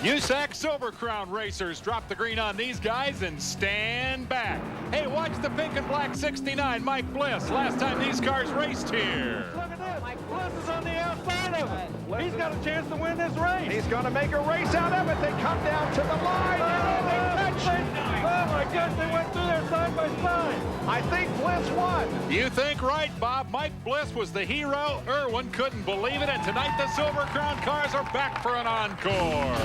USAC Silver Crown racers drop the green on these guys and stand back. Hey, watch the pink and black 69, Mike Bliss. Last time these cars raced here. Look at this. Mike Bliss is on the outside of it. He's got a chance to win this race. He's going to make a race out of it. They come down to the line. They touch. Oh, my goodness. They went through there side by side. I think Bliss won. You think right, Bob. Mike Bliss was the hero. Irwin couldn't believe it. And tonight the Silver Crown cars are back for an encore.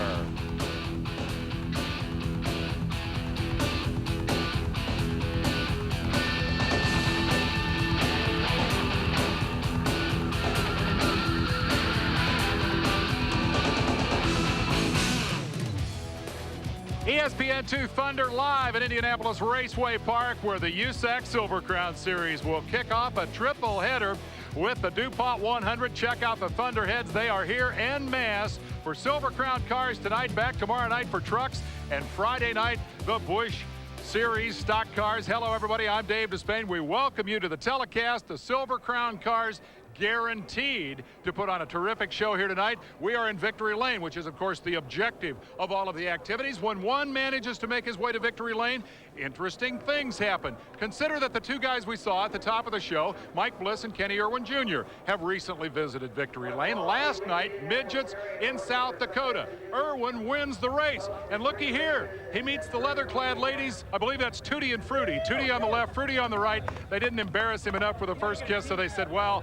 ESPN2 Thunder live at Indianapolis Raceway Park, where the USAC Silver Crown Series will kick off a triple header with the Dupont 100. Check out the Thunderheads. They are here en masse for Silver Crown cars tonight, back tomorrow night for trucks, and Friday night, the Busch Series stock cars. Hello, everybody. I'm Dave Despain. We welcome you to the telecast. The Silver Crown cars guaranteed to put on a terrific show here tonight. We are in Victory Lane, which is, of course, the objective of all of the activities. When one manages to make his way to Victory Lane, interesting things happen. Consider that the two guys we saw at the top of the show, Mike Bliss and Kenny Irwin Jr., have recently visited Victory Lane. Last night, midgets in South Dakota. Irwin wins the race. And looky here, he meets the leather-clad ladies. I believe that's Tootie and Fruity. Tootie on the left, Fruity on the right. They didn't embarrass him enough for the first kiss, so they said, well,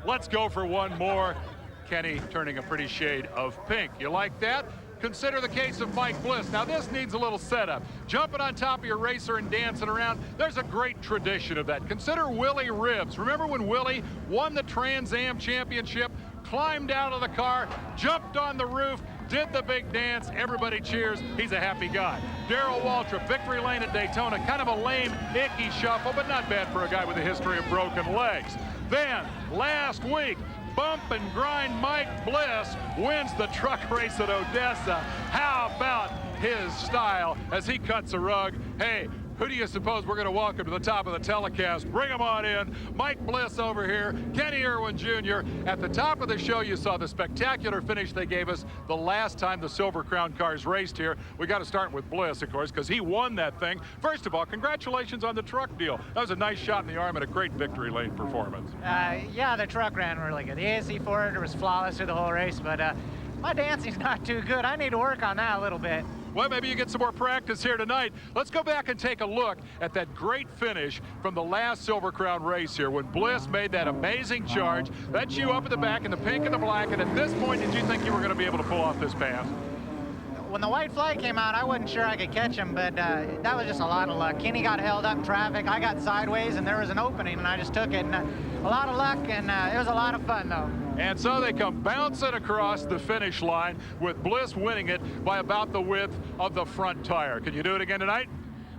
let's go for one more. Kenny turning a pretty shade of pink. You like that? Consider the case of Mike Bliss. Now this needs a little setup. Jumping on top of your racer and dancing around, there's a great tradition of that. Consider Willie Ribbs. Remember when Willie won the Trans Am Championship, climbed out of the car, jumped on the roof, did the big dance, everybody cheers, he's a happy guy. Darrell Waltrip, Victory Lane at Daytona, kind of a lame, icky shuffle, but not bad for a guy with a history of broken legs. Then, last week, bump and grind Mike Bliss wins the truck race at Odessa. How about his style as he cuts a rug? Hey, who do you suppose we're going to welcome to the top of the telecast? Bring him on in. Mike Bliss over here, Kenny Irwin Jr. At the top of the show, you saw the spectacular finish they gave us the last time the Silver Crown cars raced here. We got to start with Bliss, of course, because he won that thing. First of all, congratulations on the truck deal. That was a nice shot in the arm and a great Victory Lane performance. Yeah, the truck ran really good. The AC for it was flawless through the whole race, but my dancing's not too good. I need to work on that a little bit. Well, maybe you get some more practice here tonight. Let's go back and take a look at that great finish from the last Silver Crown race here when Bliss made that amazing charge. That's you up at the back in the pink and the black, and at this point, did you think you were going to be able to pull off this pass? When the white flag came out, I wasn't sure I could catch him, but that was just a lot of luck. Kenny got held up in traffic. I got sideways, and there was an opening, and I just took it. And a lot of luck, and it was a lot of fun, though. And so they come bouncing across the finish line with Bliss winning it by about the width of the front tire. Can you do it again tonight?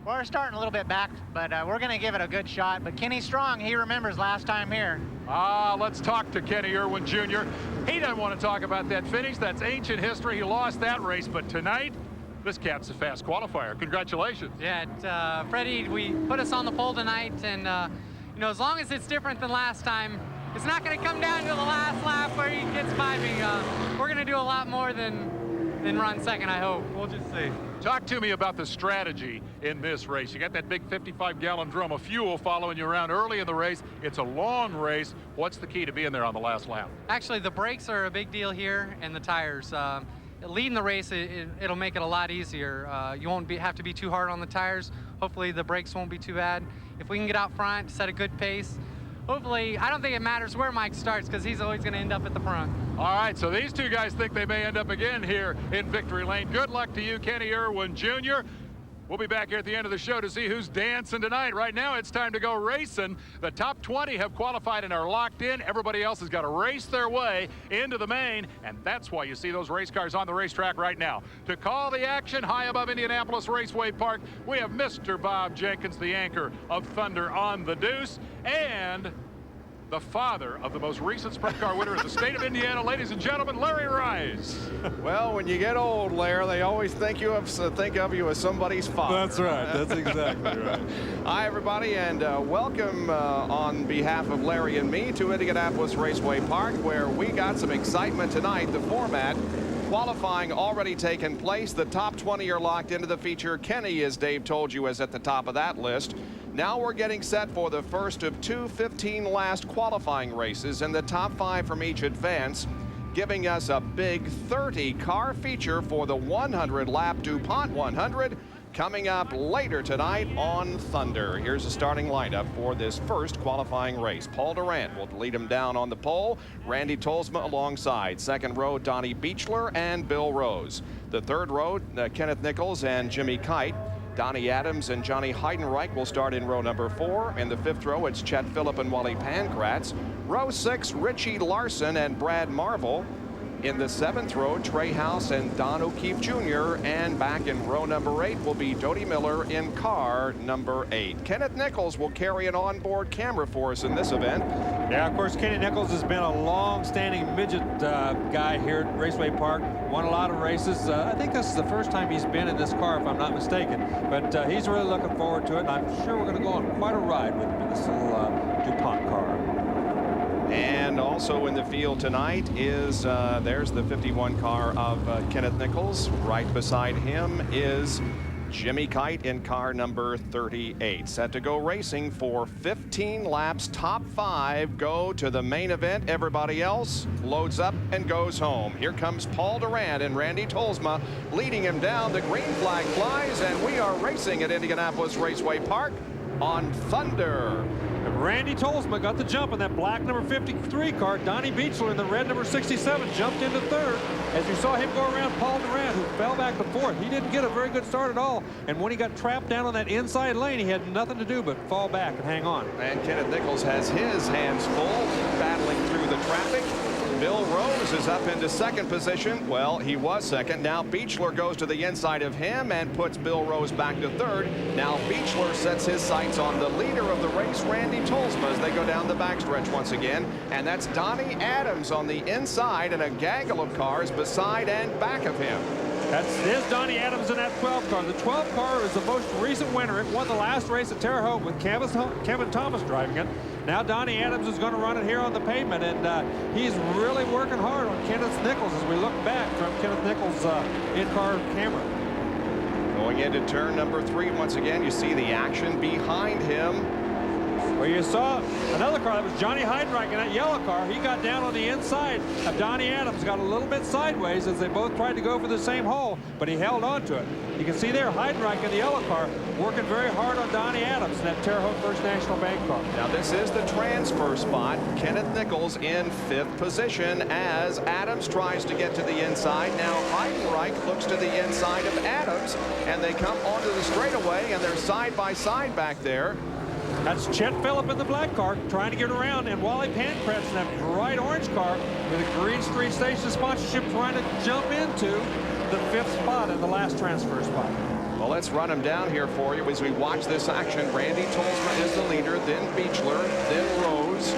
Well, we're starting a little bit back, but we're going to give it a good shot. But Kenny's strong. He remembers last time here. Let's talk to Kenny Irwin Jr. He doesn't want to talk about that finish. That's ancient history. He lost that race, but tonight, this cat's a fast qualifier. Congratulations. Yeah, Freddie, we put us on the pole tonight, and you know, as long as it's different than last time, it's not going to come down to the last lap where he gets by me. We're going to do a lot more than run second, I hope. We'll just see. Talk to me about the strategy in this race. You got that big 55-gallon drum of fuel following you around early in the race. It's a long race. What's the key to being there on the last lap? Actually, the brakes are a big deal here, and the tires. Leading the race, it'll make it a lot easier. You won't have to be too hard on the tires. Hopefully, the brakes won't be too bad. If we can get out front, set a good pace, hopefully, I don't think it matters where Mike starts because he's always going to end up at the front. All right, so these two guys think they may end up again here in Victory Lane. Good luck to you, Kenny Irwin Jr. We'll be back here at the end of the show to see who's dancing tonight. Right now, it's time to go racing. The top 20 have qualified and are locked in. Everybody else has got to race their way into the main, and that's why you see those race cars on the racetrack right now. To call the action high above Indianapolis Raceway Park, we have Mr. Bob Jenkins, the anchor of Thunder on the Deuce, and the father of the most recent sprint car winner in the state of Indiana, ladies and gentlemen, Larry Rice. Well, when you get old, Larry, they always think of you as somebody's father. That's right. That's exactly right. Hi, everybody, and welcome on behalf of Larry and me to Indianapolis Raceway Park, where we got some excitement tonight. The format qualifying already taken place. The top 20 are locked into the feature. Kenny, as Dave told you, is at the top of that list. Now we're getting set for the first of two 15 last qualifying races, and the top 5 from each advance, giving us a big 30-car feature for the 100-lap Dupont 100 coming up later tonight on Thunder. Here's the starting lineup for this first qualifying race. Paul Durant will lead him down on the pole. Randy Tolsma alongside. Second row, Donnie Beechler and Bill Rose. The third row, Kenneth Nichols and Jimmy Kite. Donnie Adams and Johnny Heidenreich will start in row number 4. In the fifth row, it's Chet Phillip and Wally Pankratz. Row 6, Richie Larson and Brad Marvel. In the seventh row, Trey House and Don O'Keefe Jr. And back in row number 8 will be Dodie Miller in car number 8. Kenneth Nichols will carry an onboard camera for us in this event. Yeah, of course, Kenny Nichols has been a long-standing midget guy here at Raceway Park. Won a lot of races. I think this is the first time he's been in this car, if I'm not mistaken. But he's really looking forward to it. And I'm sure we're going to go on quite a ride with him in this little Dupont car. And also in the field tonight is, there's the 51 car of Kenneth Nichols. Right beside him is Jimmy Kite in car number 38. Set to go racing for 15 laps. Top 5 go to the main event. Everybody else loads up and goes home. Here comes Paul Durant and Randy Tolsma leading him down. The green flag flies, and we are racing at Indianapolis Raceway Park on Thunder. Randy Tolsma got the jump in that black number 53 car. Donnie Beechler in the red number 67 jumped into third. As you saw him go around Paul Durant, who fell back to fourth. He didn't get a very good start at all. And when he got trapped down on that inside lane, he had nothing to do but fall back and hang on. And Kenneth Nichols has his hands full, battling through the traffic. Bill Rose is up into second position. Well, he was second. Now Beechler goes to the inside of him and puts Bill Rose back to third. Now Beechler sets his sights on the leader of the race, Randy Tolsma, as they go down the backstretch once again. And that's Donnie Adams on the inside and a gaggle of cars beside and back of him. There's Donnie Adams in that 12 car. The 12 car is the most recent winner. It won the last race at Terre Haute with Kevin Thomas driving it. Now Donnie Adams is going to run it here on the pavement, and he's really working hard on Kenneth Nichols as we look back from Kenneth Nichols' in-car camera. Going into turn number 3 once again, you see the action behind him. Well, you saw another car. That was Johnny Heidenreich in that yellow car. He got down on the inside of Donnie Adams, got a little bit sideways as they both tried to go for the same hole, but he held on to it. You can see there Heidenreich in the yellow car working very hard on Donnie Adams in that Terre Haute First National Bank car. Now this is the transfer spot. Kenneth Nichols in 5th position as Adams tries to get to the inside. Now Heidenreich looks to the inside of Adams, and they come onto the straightaway, and they're side by side back there. That's Chet Phillip in the black car trying to get around, and Wally Pankratz in that bright orange car with a Green Street Station sponsorship trying to jump into the 5th spot in the last transfer spot. Well, let's run him down here for you as we watch this action. Randy Tolsma is the leader, then Beechler, then Rose,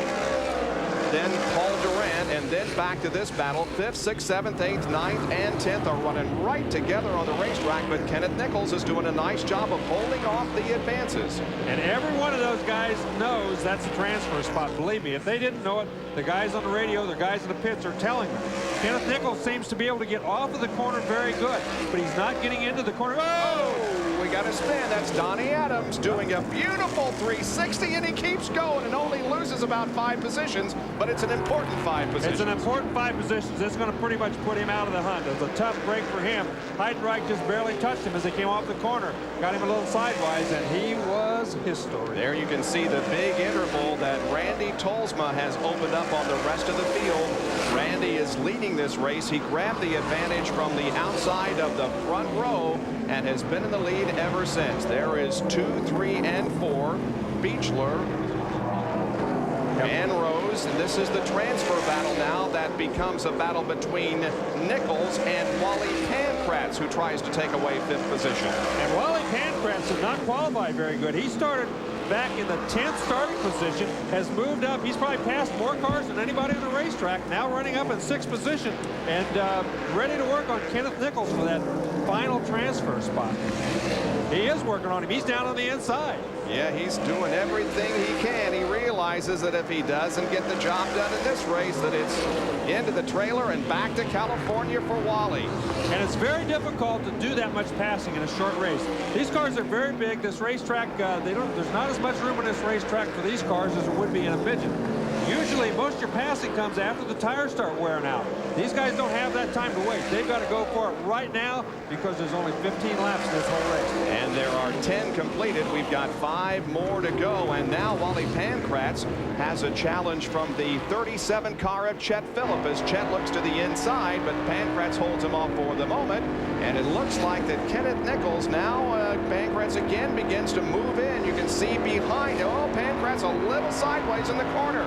then Paul Durant, and then back to this battle. 5th, 6th, 7th, 8th, 9th, and 10th are running right together on the racetrack, but Kenneth Nichols is doing a nice job of holding off the advances. And every one of those guys knows that's the transfer spot. Believe me, if they didn't know it, the guys on the radio, the guys in the pits are telling them. Kenneth Nichols seems to be able to get off of the corner very good, but he's not getting into the corner. Oh, we got a spin. That's Donnie Adams doing a beautiful 360, and he keeps going and only loses about 5 positions, but it's an important 5 positions. It's an important 5 positions. It's going to pretty much put him out of the hunt. It was a tough break for him. Heidenreich just barely touched him as they came off the corner. Got him a little sidewise, and he was his story. There you can see the big interval that Randy Tolsma has opened up on the rest of the field. Randy is leading this race. He grabbed the advantage from the outside of the front row and has been in the lead ever since. There is 2, 3, and 4. Beechler and Rose, and this is the transfer battle now that becomes a battle between Nichols and Wally Pankratz, who tries to take away 5th position. And Wally Pankratz did not qualify very good. He started back in the 10th starting position, has moved up. He's probably passed more cars than anybody on the racetrack, now running up in 6th position and ready to work on Kenneth Nichols for that final transfer spot. He is working on him. He's down on the inside. Yeah, he's doing everything he can. He realizes that if he doesn't get the job done in this race, that it's into the trailer and back to California for Wally. And it's very difficult to do that much passing in a short race. These cars are very big. This racetrack, there's not as much room in this racetrack for these cars as there would be in a midget. Usually, most of your passing comes after the tires start wearing out. These guys don't have that time to wait. They've got to go for it right now because there's only 15 laps in this whole race. And there are 10 completed. We've got 5 more to go. And now Wally Pankratz has a challenge from the 37 car of Chet Phillip as Chet looks to the inside, but Pankratz holds him off for the moment. And it looks like that Kenneth Nichols now, Pankratz again begins to move in. You can see behind. Oh, Pankratz a little sideways in the corner.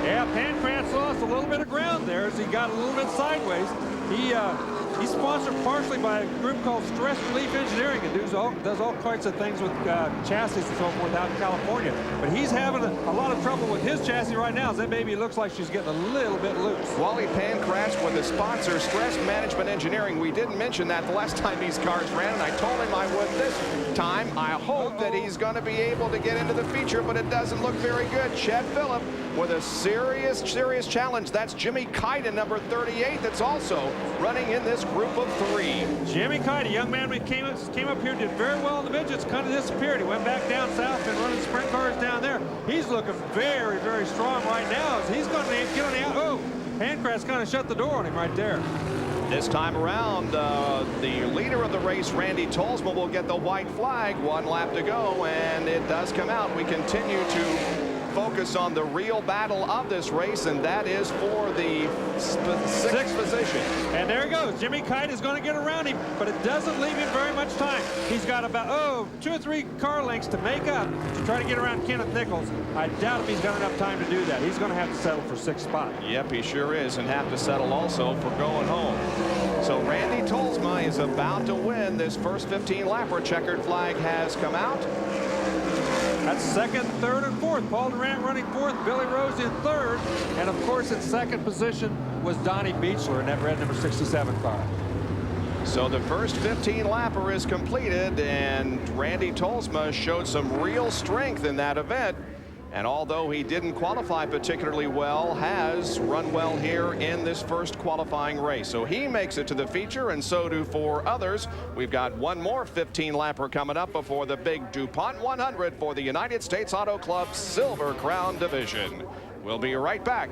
Yeah, Pankratz lost a little bit of ground there as he got a little bit sideways. He's sponsored partially by a group called Stress Relief Engineering and does all kinds of things with chassis and so forth out in California. But he's having a lot of trouble with his chassis right now as that baby looks like she's getting a little bit loose. Wally Pankratz with the sponsor Stress Management Engineering. We didn't mention that the last time these cars ran, and I told him I would this time. I hope that he's going to be able to get into the feature, but it doesn't look very good. Chet Phillip with a serious challenge. That's Jimmy Kite, number 38, that's also running in this group of 3. Jimmy Kite, a young man who came up here, did very well in the midgets, kind of disappeared. He went back down south and running sprint cars down there. He's looking very, very strong right now as he's going to get on the out. Oh, Pankratz kind of shut the door on him right there. This time around, the leader of the race, Randy Tolsma, will get the white flag. 1 lap to go, and it does come out. We continue to focus on the real battle of this race, and that is for the 6th position. And there he goes. Jimmy Kite is going to get around him, but it doesn't leave him very much time. He's got about 2 or 3 car lengths to make up to try to get around Kenneth Nichols. I doubt if he's got enough time to do that. He's going to have to settle for 6th spot. Yep, he sure is, and have to settle also for going home. So Randy Tolsma is about to win this first 15-lapper. Checkered flag has come out. That's 2nd, 3rd, and 4th. Paul Durant running 4th, Billy Rose in 3rd, and of course in 2nd position was Donnie Beechler in that red number 67 car. So the first 15-lapper is completed, and Randy Tolsma showed some real strength in that event. And although he didn't qualify particularly well, has run well here in this first qualifying race. So he makes it to the feature, and so do 4 others. We've got one more 15-lapper coming up before the big Dupont 100 for the United States Auto Club Silver Crown Division. We'll be right back.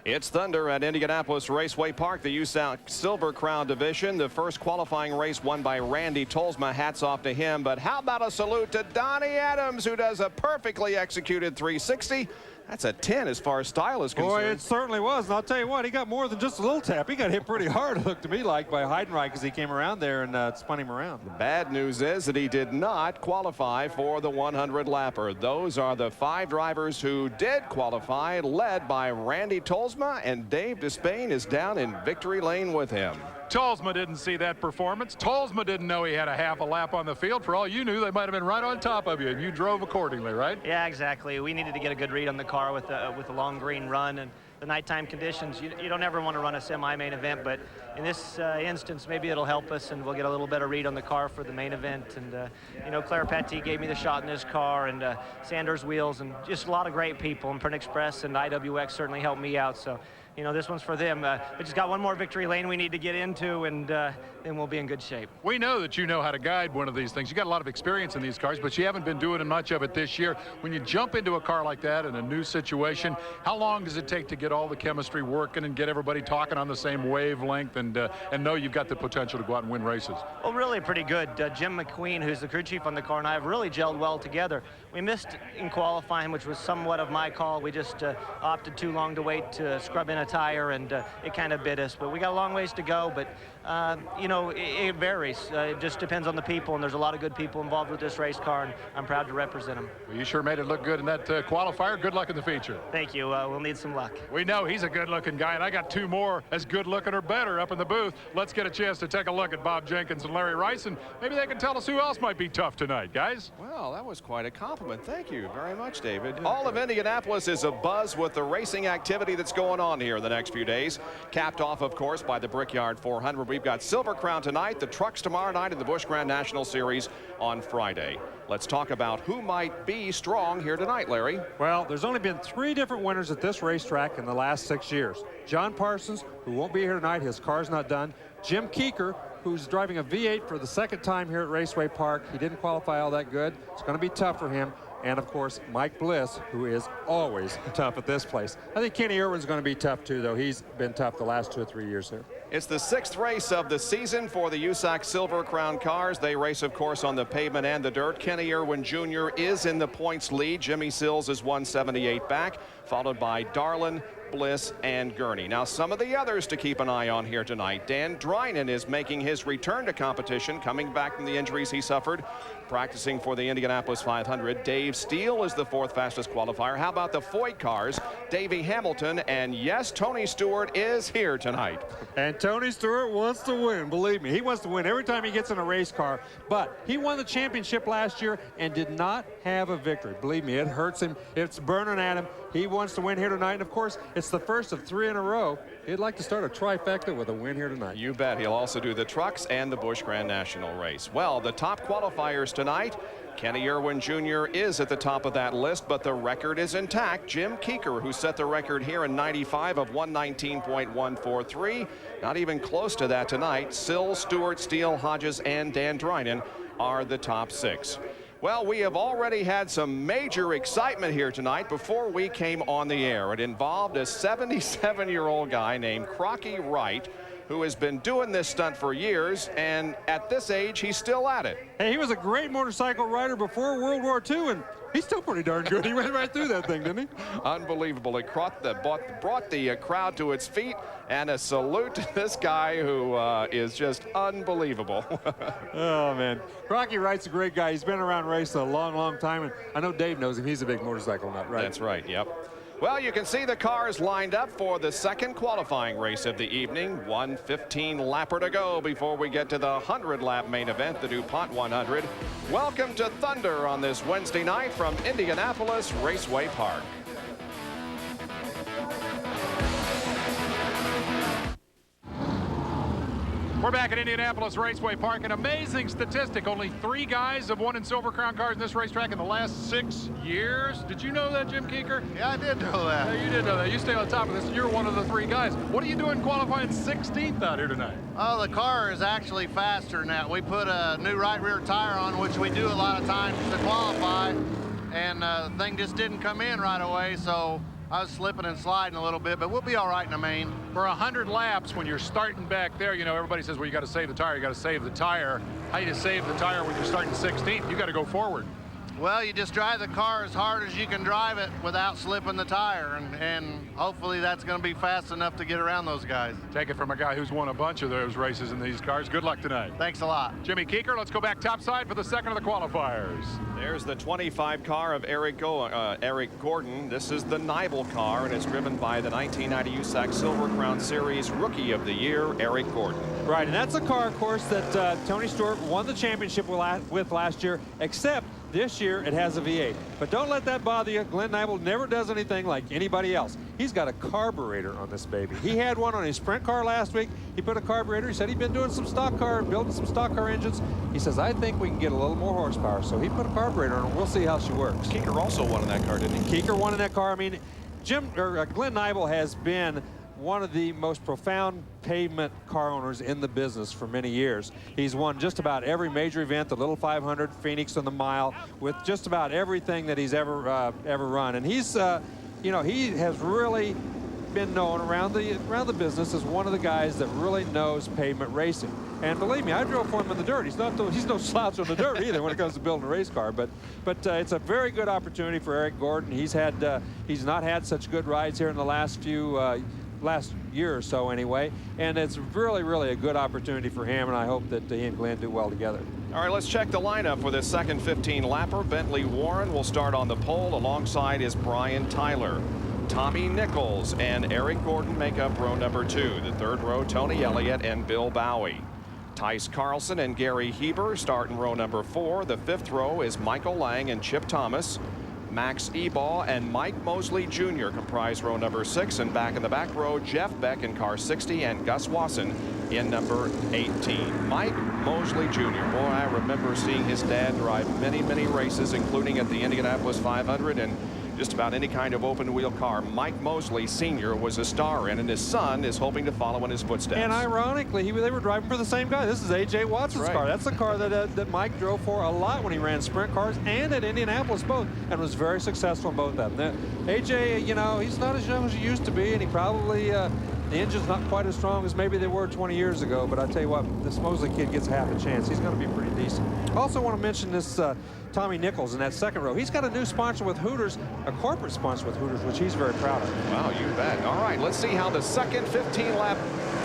It's Thunder at Indianapolis Raceway Park, the USAC Silver Crown Division. The first qualifying race won by Randy Tolsma. Hats off to him. But how about a salute to Donnie Adams, who does a perfectly executed 360. That's a 10 as far as style is concerned. Boy, it certainly was. And I'll tell you what, he got more than just a little tap. He got hit pretty hard, it looked to me like, by Heidenreich as he came around there and spun him around. The bad news is that he did not qualify for the 100-lapper. Those are the 5 drivers who did qualify, led by Randy Tolsma, and Dave Despain is down in victory lane with him. Tolsma didn't see that performance. Tolsma didn't know he had a half a lap on the field. For all you knew, they might have been right on top of you, and you drove accordingly, right? Yeah, exactly. We needed to get a good read on the car with a long green run and the nighttime conditions. You don't ever want to run a semi-main event, but in this instance, maybe it'll help us, and we'll get a little better read on the car for the main event. And you know, Claire Petty gave me the shot in his car, and Sanders Wheels, and just a lot of great people. And Print Express and IWX certainly helped me out. So, you know, this one's for them. We just got one more victory lane we need to get into, and then we'll be in good shape. We know that you know how to guide one of these things. You got a lot of experience in these cars, but you haven't been doing much of it this year. When you jump into a car like that in a new situation, how long does it take to get all the chemistry working and get everybody talking on the same wavelength and know you've got the potential to go out and win races? Well, really pretty good. Jim McQueen, who's the crew chief on the car, and I have really gelled well together. We missed in qualifying, which was somewhat of my call. We just opted too long to wait to scrub in a tire, and it kind of bit us. But we got a long ways to go, but you know, it varies. It just depends on the people, and there's a lot of good people involved with this race car, and I'm proud to represent them. Well, you sure made it look good in that qualifier. Good luck in the feature. Thank you. We'll need some luck. We know he's a good-looking guy, and I got two more as good-looking or better up in the booth. Let's get a chance to take a look at Bob Jenkins and Larry Rice, and maybe they can tell us who else might be tough tonight, guys. Well, that was quite a compliment. Thank you very much, David. All of Indianapolis is abuzz with the racing activity that's going on here in the next few days. Capped off, of course, by the Brickyard 400. We've got Silver Crown tonight, the trucks tomorrow night, and the Busch Grand National Series on Friday. Let's talk about who might be strong here tonight, Larry. Well, there's only been 3 different winners at this racetrack in the last 6 years. John Parsons, who won't be here tonight, his car's not done. Jim Keeker, who's driving a V8 for the 2nd time here at Raceway Park. He didn't qualify all that good. It's going to be tough for him. And, of course, Mike Bliss, who is always tough at this place. I think Kenny Irwin's going to be tough, too, though. He's been tough the last 2 or 3 years here. It's the 6th race of the season for the USAC Silver Crown cars. They race, of course, on the pavement and the dirt. Kenny Irwin Jr. is in the points lead. Jimmy Sills is 178 back, followed by Darlin, Bliss, and Gurney. Now, some of the others to keep an eye on here tonight. Dan Drynan is making his return to competition, coming back from the injuries he suffered, practicing for the Indianapolis 500. Dave Steele is the 4th fastest qualifier. How about the Foyt cars? Davey Hamilton, and yes, Tony Stewart is here tonight. And Tony Stewart wants to win, believe me. He wants to win every time he gets in a race car. But he won the championship last year and did not have a victory. Believe me, it hurts him. It's burning at him. He wants to win here tonight. And, of course, it's the first of 3 in a row. He'd like to start a trifecta with a win here tonight. You bet. He'll also do the trucks and the Busch Grand National race. Well, the top qualifiers tonight. Kenny Irwin Jr. is at the top of that list, but the record is intact. Jim Keeker, who set the record here in 95 of 119.143. Not even close to that tonight. Sills, Stewart, Steele, Hodges, and Dan Drynan are the top 6. Well, we have already had some major excitement here tonight before we came on the air. It involved a 77-year-old guy named Crocky Wright, who has been doing this stunt for years, and at this age, he's still at it. Hey, he was a great motorcycle rider before World War II, and he's still pretty darn good. He went right through that thing, didn't he? Unbelievable. It brought the crowd to its feet, and a salute to this guy who is just unbelievable. Oh, man. Crocky Wright's a great guy. He's been around racing a long, long time, and I know Dave knows him. He's a big motorcycle nut, right? That's right, yep. Well, you can see the cars lined up for the 2nd qualifying race of the evening. 1:15 lapper to go before we get to the 100-lap main event, the Dupont 100. Welcome to Thunder on this Wednesday night from Indianapolis Raceway Park. We're back at Indianapolis Raceway Park. An amazing statistic. Only 3 guys have won in Silver Crown cars in this racetrack in the last 6 years. Did you know that, Jim Keeker? Yeah, I did know that. Yeah, you did know that. You stay on top of this. You're one of the 3 guys. What are you doing qualifying 16th out here tonight? Oh, the car is actually faster than that. We put a new right rear tire on, which we do a lot of times to qualify, and the thing just didn't come in right away, so I was slipping and sliding a little bit, but we'll be all right in the main. For 100 laps, when you're starting back there, you know, everybody says, well, you got to save the tire, you got to save the tire. How do you save the tire when you're starting 16th? You got to go forward. Well, you just drive the car as hard as you can drive it without slipping the tire, and hopefully that's going to be fast enough to get around those guys. Take it from a guy who's won a bunch of those races in these cars. Good luck tonight. Thanks a lot. Jimmy Keeker, let's go back topside for the 2nd of the qualifiers. There's the 25 car of Eric Gordon. This is the Nibel car, and it's driven by the 1990 USAC Silver Crown Series Rookie of the Year, Eric Gordon. Right, and that's a car, of course, that Tony Stewart won the championship with last year, except this year it has a V8. But don't let that bother you. Glenn Nibel never does anything like anybody else. He's got a carburetor on this baby. He had one on his sprint car last week. He put a carburetor. He said he'd been doing some stock car, building some stock car engines. He says, I think we can get a little more horsepower. So he put a carburetor on it. We'll see how she works. Keeker also won in that car, didn't he? Keeker won in that car. I mean, Glenn Nibel has been one of the most profound pavement car owners in the business for many years. He's won just about every major event, the Little 500, Phoenix and the Mile, with just about everything that he's ever run. And he's, you know, he has really been known around the business as one of the guys that really knows pavement racing. And believe me, I drove for him in the dirt. He's no slouch on the dirt either when it comes to building a race car. But it's a very good opportunity for Eric Gordon. He's not had such good rides here in the last last year or so anyway, and it's really a good opportunity for him, and I hope that he and Glenn do well together. All right, let's check the lineup for this second 15-lapper. Bentley Warren will start on the pole. Alongside is Brian Tyler. Tommy Nichols and Eric Gordon make up row number 2. The third row, Tony Elliott and Bill Bowie. Tice Carlson and Gary Heber start in row number 4. The fifth row is Michael Lang and Chip Thomas. Max Ebaugh and Mike Mosley Jr. comprise row number 6, and back in the back row, Jeff Beck in car 60 and Gus Wasson in number 18. Mike Mosley Jr. Boy, I remember seeing his dad drive many races, including at the Indianapolis 500 and just about any kind of open wheel car. Mike Mosley Sr. was a star in, and his son is hoping to follow in his footsteps. And ironically, they were driving for the same guy. This is A.J. Watson's car. That's the car that Mike drove for a lot when he ran sprint cars and at Indianapolis both, and was very successful in both of them. A.J., you know, he's not as young as he used to be, and he probably, the engine's not quite as strong as maybe they were 20 years ago, but I tell you what, this Mosley kid gets half a chance. He's going to be pretty decent. I also want to mention this Tommy Nichols in that second row. He's got a new sponsor with Hooters, a corporate sponsor with Hooters, which he's very proud of. Wow, you bet. All right, let's see how the second 15-lap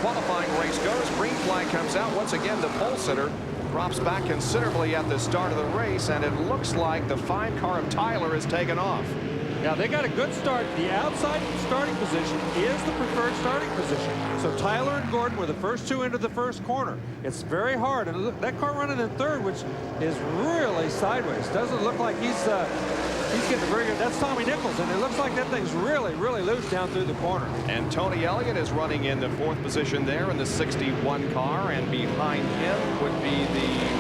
qualifying race goes. Green flag comes out. Once again, the pole sitter drops back considerably at the start of the race, and it looks like the 5 car of Tyler is taken off. Yeah, they got a good start. The outside starting position is the preferred starting position. So Tyler and Gordon were the first 2 into the first corner. It's very hard. And look, that car running in third, which is really sideways. Doesn't look like he's getting very good. That's Tommy Nichols, and it looks like that thing's really loose down through the corner. And Tony Elliott is running in the 4th position there in the 61 car, and behind him would be the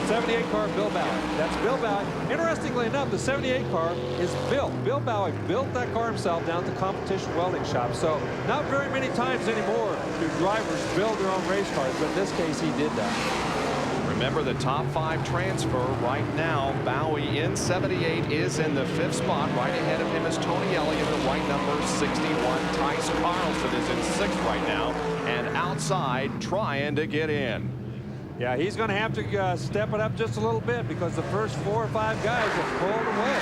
78 car, Bill Bowie. That's Bill Bowie. Interestingly enough, the 78 car is built. Bill Bowie built that car himself down at the competition welding shop. So not very many times anymore do drivers build their own race cars, but in this case he did that. Remember the top 5 transfer right now. Bowie in 78 is in the 5th spot. Right ahead of him is Tony Elliott, the white number 61. Tice Carlson is in 6th right now, and outside trying to get in. Yeah, he's going to have to step it up just a little bit, because the first 4 or 5 guys have pulled away.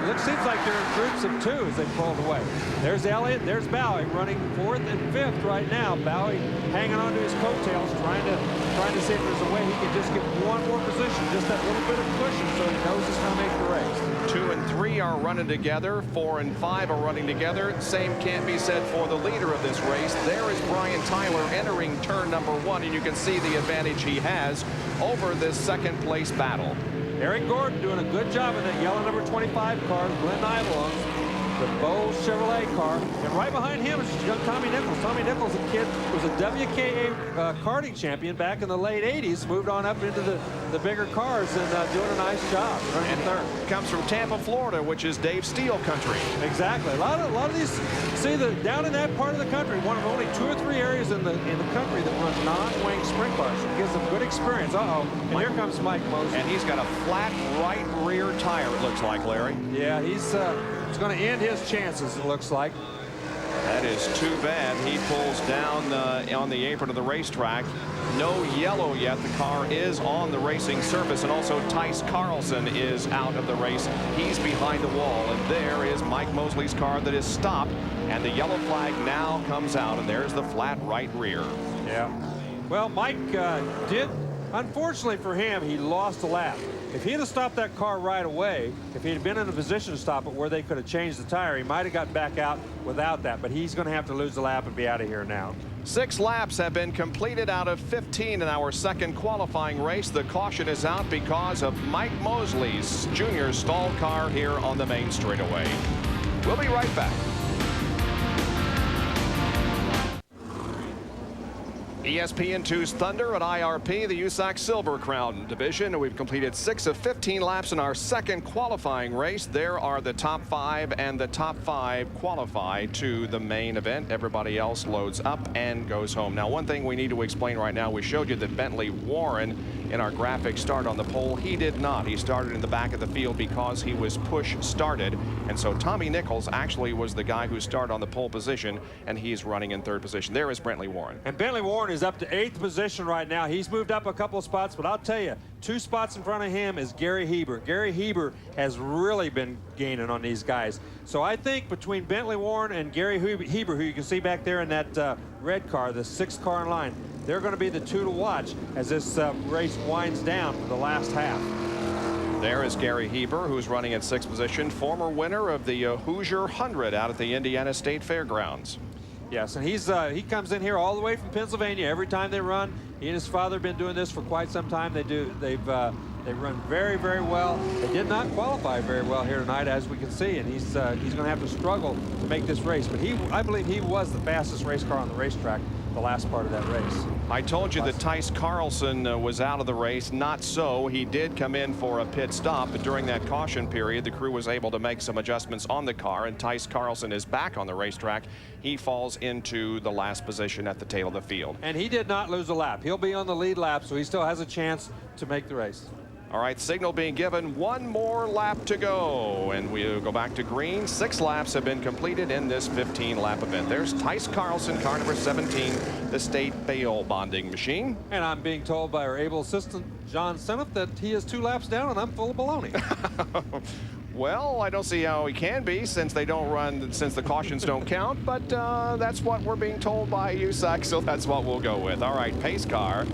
It seems like they're in groups of 2 as they pulled away. There's Elliott, there's Bowie running 4th and 5th right now. Bowie hanging on to his coattails, trying to see if there's a way he can just get 1 more position, just that little bit of cushion, so he knows he's going to make the race. 2 and 3 are running together. 4 and 5 are running together. Same can't be said for the leader of this race. There is Brian Tyler entering turn number 1, and you can see the advantage he has over this second place battle. Eric Gordon doing a good job in that yellow number 25 car, Glenn Idle, the Bose Chevrolet car, and right behind him is young Tommy Nichols. Tommy Nichols, a kid, was a WKA karting champion back in the late 80s, moved on up into the bigger cars and doing a nice job running third. Comes from Tampa, Florida, which is Dave Steele country. Exactly. A lot of these, see, down in that part of the country, one of only 2 or 3 areas in the country that runs non-wing sprint cars. It gives them good experience. And here comes Mike Mosley. And he's got a flat right rear tire, it looks like, Larry. Yeah, he's going to end his chances, it looks like. That is too bad. He pulls down on the apron of the racetrack. No yellow yet. The car is on the racing surface, and also Tice Carlson is out of the race. He's behind the wall, and there is Mike Mosley's car that is stopped, and the yellow flag now comes out, and there's the flat right rear. Yeah. Well, Mike did, unfortunately for him, he lost a lap. If he'd have stopped that car right away, if he'd been in a position to stop it where they could have changed the tire, he might have got back out without that, but he's going to have to lose the lap and be out of here now. 6 laps have been completed out of 15 in our second qualifying race. The caution is out because of Mike Mosley's junior stalled car here on the main straightaway. We'll be right back. ESPN2's Thunder at IRP, the USAC Silver Crown division. We've completed 6 of 15 laps in our second qualifying race. There are the top 5, and the top 5 qualify to the main event. Everybody else loads up and goes home. Now, one thing we need to explain right now, we showed you that Bentley Warren in our graphic start on the pole. He did not. He started in the back of the field because he was push started. And so Tommy Nichols actually was the guy who started on the pole position, and he's running in 3rd position. There is Bentley Warren. And Bentley Warren is up to 8th position right now. He's moved up a couple of spots, but I'll tell you, 2 spots in front of him is Gary Heber. Gary Heber has really been gaining on these guys. So I think between Bentley Warren and Gary Heber, who you can see back there in that red car, the 6th car in line, they're going to be the 2 to watch as this race winds down for the last half. There is Gary Heber, who's running in 6th position, former winner of the Hoosier 100 out at the Indiana State Fairgrounds. Yes, and he comes in here all the way from Pennsylvania every time they run. He and his father have been doing this for quite some time. They run very, very well. They did not qualify very well here tonight, as we can see, and he's going to have to struggle to make this race. But I believe he was the fastest race car on the racetrack the last part of that race. I told you that Tice Carlson was out of the race. Not so. He did come in for a pit stop, but during that caution period, the crew was able to make some adjustments on the car, and Tice Carlson is back on the racetrack. He falls into the last position at the tail of the field. And he did not lose a lap. He'll be on the lead lap, so he still has a chance to make the race. All right, signal being given, 1 more lap to go, and we'll go back to green. 6 laps have been completed in this 15-lap event. There's Tice Carlson, car number 17, the state bail bonding machine. And I'm being told by our able assistant, John Seneff, that he is 2 laps down, and I'm full of baloney. Well, I don't see how he can be since they don't run, since the cautions don't count, but that's what we're being told by USAC, so that's what we'll go with. All right, pace car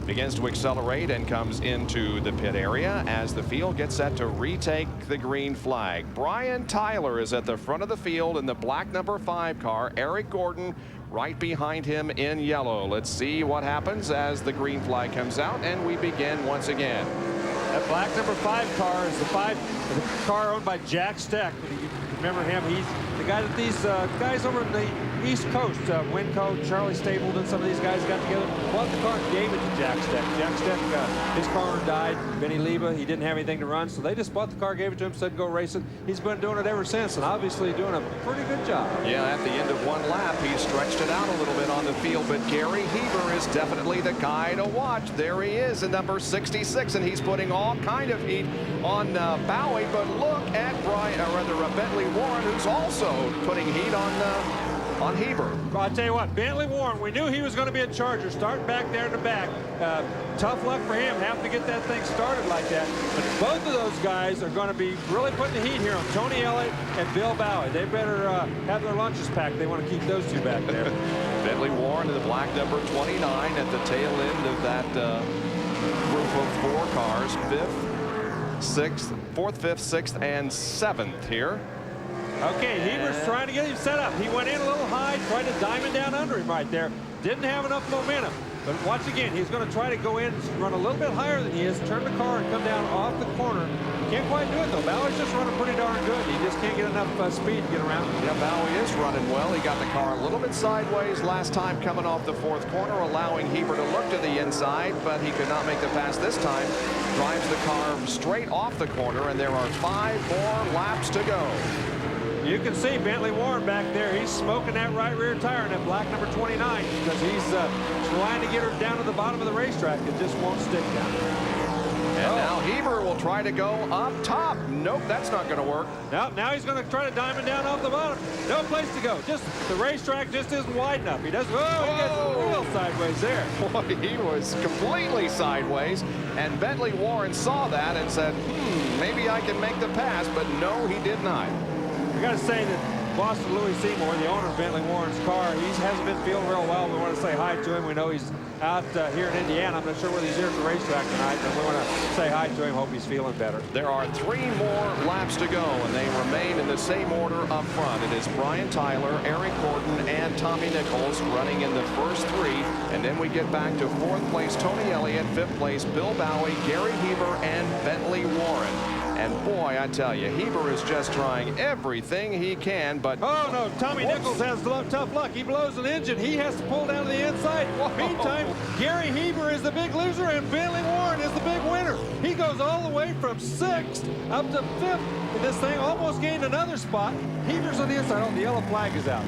begins to accelerate and comes into the pit area as the field gets set to retake the green flag. Brian Tyler is at the front of the field in the black number 5 car. Eric Gordon right behind him in yellow. Let's see what happens as the green flag comes out, and we begin once again. That black number 5 car is the car owned by Jack Steck. You remember him? He's the guy that these guys over in the East Coast, Winco, Charlie Stapleton, some of these guys got together, bought the car and gave it to Jack Steck. Jack Steck, his car died. Vinny Leva, he didn't have anything to run, so they just bought the car, gave it to him, said go race it. He's been doing it ever since, and obviously doing a pretty good job. Yeah, at the end of 1 lap, he stretched it out a little bit on the field, but Gary Heber is definitely the guy to watch. There he is in number 66, and he's putting all kind of heat on Bowie, but look at Bentley Warren, who's also putting heat on Heber. Well, I'll tell you what, Bentley Warren, we knew he was going to be a Charger, starting back there in the back. Tough luck for him having to get that thing started like that. But both of those guys are going to be really putting the heat here on Tony Elliott and Bill Bowie. They better have their lunches packed. They want to keep those 2 back there. Bentley Warren in the black number 29 at the tail end of that group of 4 cars. 4th, 5th, 6th, and 7th here. Okay, Heber's trying to get him set up. He went in a little high, tried to diamond down under him right there. Didn't have enough momentum. But watch again, he's going to try to go in, run a little bit higher than he is, turn the car and come down off the corner. Can't quite do it though. Bowie's just running pretty darn good. He just can't get enough speed to get around. Yeah, Bowie is running well. He got the car a little bit sideways last time coming off the 4th corner, allowing Heber to look to the inside, but he could not make the pass this time. Drives the car straight off the corner, and there are 5 more laps to go. You can see Bentley Warren back there. He's smoking that right rear tire in that black number 29 because he's trying to get her down to the bottom of the racetrack. It just won't stick down. And now Heber will try to go up top. Nope, that's not going to work. Nope, now he's going to try to diamond down off the bottom. No place to go. Just the racetrack just isn't wide enough. He does. Oh, he gets real sideways there. Boy, he was completely sideways, and Bentley Warren saw that and said, maybe I can make the pass, but no, he did not. I got to say that Boston Louis Seymour, the owner of Bentley Warren's car, he hasn't been feeling real well. We want to say hi to him. We know he's out here in Indiana. I'm not sure whether he's here at the racetrack tonight, but we want to say hi to him. Hope he's feeling better. There are 3 more laps to go, and they remain in the same order up front. It is Brian Tyler, Eric Gordon, and Tommy Nichols running in the first 3, and then we get back to 4th place Tony Elliott, 5th place Bill Bowie, Gary Heber, and Bentley Warren. And boy, I tell you, Heber is just trying everything he can, but... Oh, no, Tommy Nichols has tough luck. He blows an engine. He has to pull down to the inside. Meantime, Gary Heber is the big loser, and Bentley Warren is the big winner. He goes all the way from 6th up to 5th in this thing, almost gained another spot. Heber's on the inside. Oh, the yellow flag is out.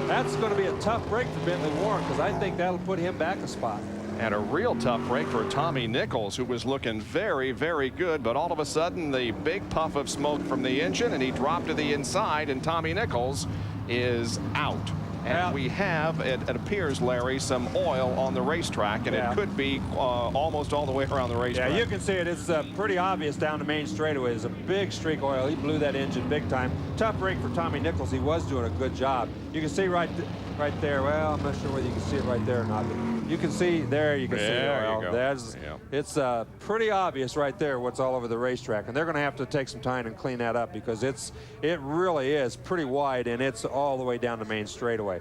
That's going to be a tough break for Bentley Warren because I think that'll put him back a spot. And a real tough break for Tommy Nichols, who was looking very, very good. But all of a sudden, the big puff of smoke from the engine, and he dropped to the inside, and Tommy Nichols is out. And we have, it appears, Larry, some oil on the racetrack, and it could be almost all the way around the racetrack. Yeah, you can see it. It's pretty obvious down the main straightaway. There's a big streak of oil. He blew that engine big time. Tough break for Tommy Nichols. He was doing a good job. You can see right there. Well, I'm not sure whether you can see it right there or not. But you can see there. You can see the oil. It's pretty obvious right there what's all over the racetrack, and they're going to have to take some time and clean that up because it really is pretty wide, and it's all the way down the main straightaway.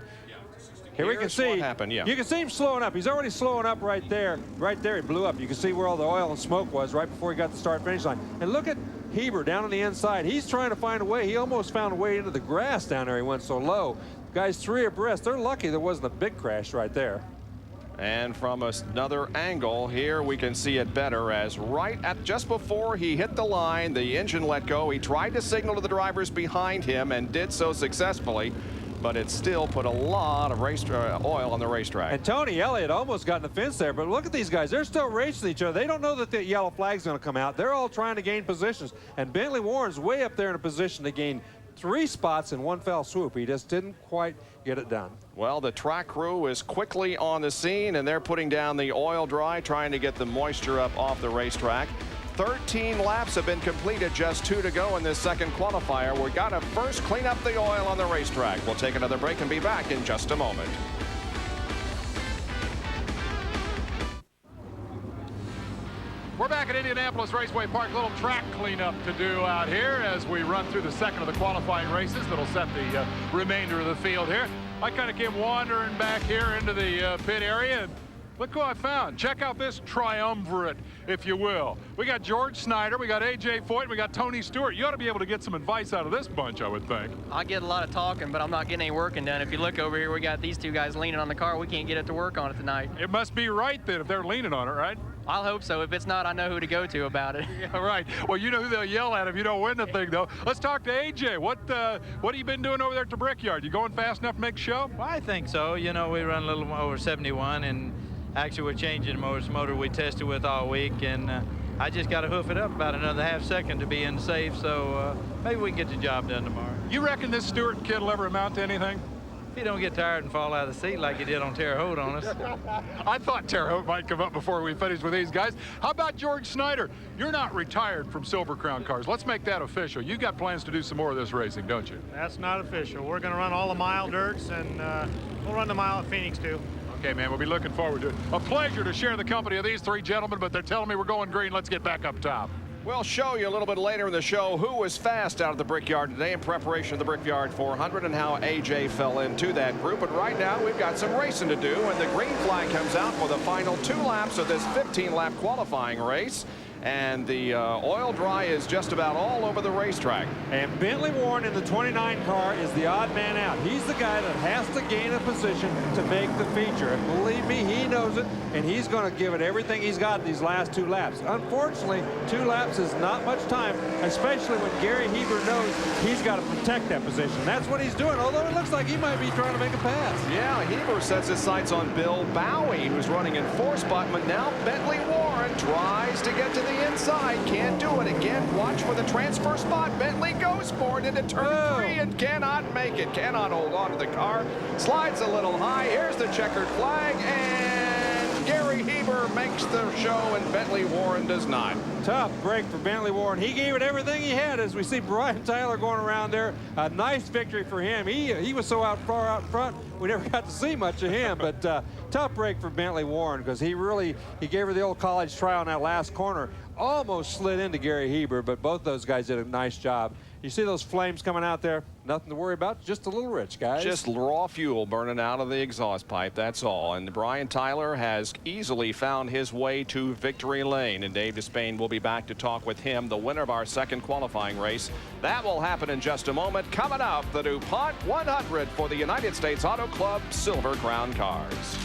Here we can see what happened. Yeah. You can see him slowing up. He's already slowing up right there. Right there, he blew up. You can see where all the oil and smoke was right before he got the start-finish line. And look at Heber down on the inside. He's trying to find a way. He almost found a way into the grass down there. He went so low. Guys, 3 abreast. They're lucky there wasn't a big crash right there. And from another angle here, we can see it better as right at just before he hit the line, the engine let go. He tried to signal to the drivers behind him and did so successfully, but it still put a lot of oil on the racetrack. And Tony Elliott almost got in the fence there, but look at these guys. They're still racing each other. They don't know that the yellow flag's going to come out. They're all trying to gain positions, and Bentley Warren's way up there in a position to gain 3 spots in one fell swoop. He just didn't quite get it done. Well, the track crew is quickly on the scene, and they're putting down the oil dry, trying to get the moisture up off the racetrack. 13 laps have been completed, just 2 to go in this second qualifier. We've got to first clean up the oil on the racetrack. We'll take another break and be back in just a moment. We're back at Indianapolis Raceway Park. Little track cleanup to do out here as we run through the second of the qualifying races that'll set the remainder of the field here. I kind of came wandering back here into the pit area, and look who I found. Check out this triumvirate, if you will. We got George Snyder, we got A.J. Foyt, we got Tony Stewart. You ought to be able to get some advice out of this bunch, I would think. I get a lot of talking, but I'm not getting any working done. If you look over here, we got these 2 guys leaning on the car. We can't get it to work on it tonight. It must be right then if they're leaning on it, right? I'll hope so. If it's not, I know who to go to about it. All right. Well, you know who they'll yell at if you don't win the thing, though. Let's talk to A.J. What have you been doing over there at the Brickyard? You going fast enough to make a show? Well, I think so. You know, we run a little over 71, and actually we're changing the motor we tested with all week, and I just got to hoof it up about another half second to be in safe, so maybe we can get the job done tomorrow. You reckon this Stewart kid will ever amount to anything? If you don't get tired and fall out of the seat like you did on Terre Haute on us. I thought Terre Haute might come up before we finish with these guys. How about George Snyder? You're not retired from Silver Crown cars. Let's make that official. You got plans to do some more of this racing, don't you? That's not official. We're going to run all the mile dirts, and we'll run the mile at Phoenix, too. Okay, man, we'll be looking forward to it. A pleasure to share the company of these 3 gentlemen, but they're telling me we're going green. Let's get back up top. We'll show you a little bit later in the show who was fast out of the Brickyard today in preparation of the Brickyard 400 and how AJ fell into that group. But right now we've got some racing to do, and the green flag comes out for the final 2 laps of this 15-lap qualifying race. And the oil dry is just about all over the racetrack. And Bentley Warren in the 29 car is the odd man out. He's the guy that has to gain a position to make the feature. And believe me, he knows it, and he's going to give it everything he's got these last 2 laps. Unfortunately, 2 laps is not much time, especially when Gary Heber knows he's got to protect that position. That's what he's doing, although it looks like he might be trying to make a pass. Yeah, Heber sets his sights on Bill Bowie, who's running in 4 spot, but now Bentley Warren tries to get to the inside, can't do it again. Watch for the transfer spot. Bentley goes for it into turn 3 and cannot make it, cannot hold on to the car, slides a little high. Here's the checkered flag, and Gary Heber makes the show, and Bentley Warren does not. Tough break for Bentley Warren. He gave it everything he had, as we see Brian Tyler going around there. A nice victory for him. He was so far out front, we never got to see much of him, but tough break for Bentley Warren, because he gave her the old college try on that last corner. Almost slid into Gary Heber, but both those guys did a nice job. You see those flames coming out there? Nothing to worry about, just a little rich, guys. Just raw fuel burning out of the exhaust pipe, that's all. And Brian Tyler has easily found his way to victory lane, and Dave Despain will be back to talk with him, the winner of our second qualifying race. That will happen in just a moment. Coming up, the Dupont 100 for the United States Auto Club Silver Crown cars.